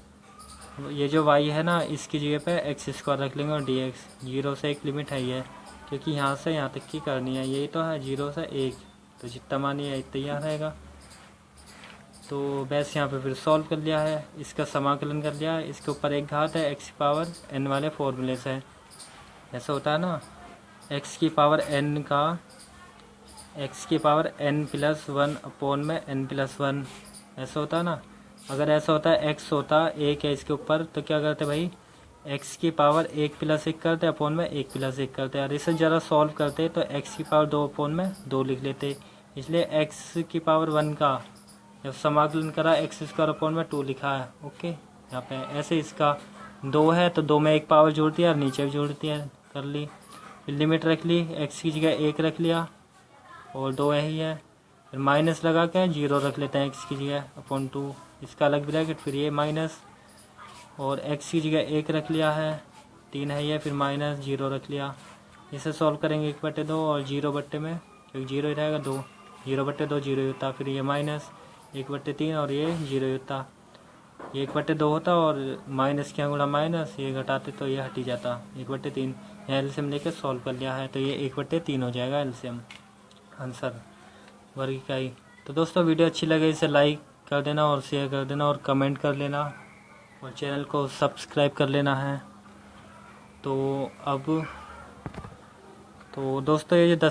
Speaker 1: ये जो y है ना, इसकी जगह पे x² रख लेंगे और dx। 0 से 1 लिमिट है ये, क्योंकि यहाँ से यहाँ तक की करनी है, यही तो है 0 से 1, तो जितना मानी है इतना यहाँ रहेगा। तो बस यहाँ पे फिर सॉल्व कर लिया है, इसका समाकलन कर लिया है, इसके ऊपर एक घात है, x की पावर n वाले फॉर्मूले से। ऐसा होता है ना, x की पावर n का, x की पावर n+1 अपॉन में n+1, ऐसा होता है ना। अगर ऐसा होता है x होता 1 है इसके ऊपर, तो क्या करते भाई, x की पावर 1+1 करते अपॉन में 1+1 करते। और इसे ज़रा सॉल्व करते तो x की पावर 2 अपॉन में 2 लिख लेते, इसलिए x की पावर 1 का जब समाकलन करा x² अपॉन में 2 लिखा है। ओके, यहाँ पे ऐसे इसका 2 है तो 2 में एक पावर जोड़ दिया और नीचे भी जोड़ दिया, कर ली। फिर लिमिट रख ली, x की जगह 1 रख लिया और 2 यही है, फिर माइनस लगा के 0 रख लेते हैं x की जगह अपॉन 2, इसका अलग ब्रैकेट, फिर ये माइनस, और x की जगह 1 रख लिया है, 3 है ये, फिर माइनस 0 रख लिया। इसे सॉल्व करेंगे 1/2 और 0 में, क्योंकि 0 ही रहेगा, 2 0/2 0 ही होता, फिर ये माइनस 1/3 और ये 0 होता, ये 1/2 होता और माइनस क्या गुणा माइनस, ये घटाते तो ये हट ही जाता 1/3। यहाँ एलसीएम लेके सॉल्व कर लिया है, तो ये 1/3 हो जाएगा एलसीएम आंसर वर्ग इकाई। तो दोस्तों वीडियो अच्छी लगे इसे लाइक कर देना और शेयर कर देना और कमेंट कर लेना और चैनल को सब्सक्राइब कर लेना है। तो अब तो दोस्तों ये जो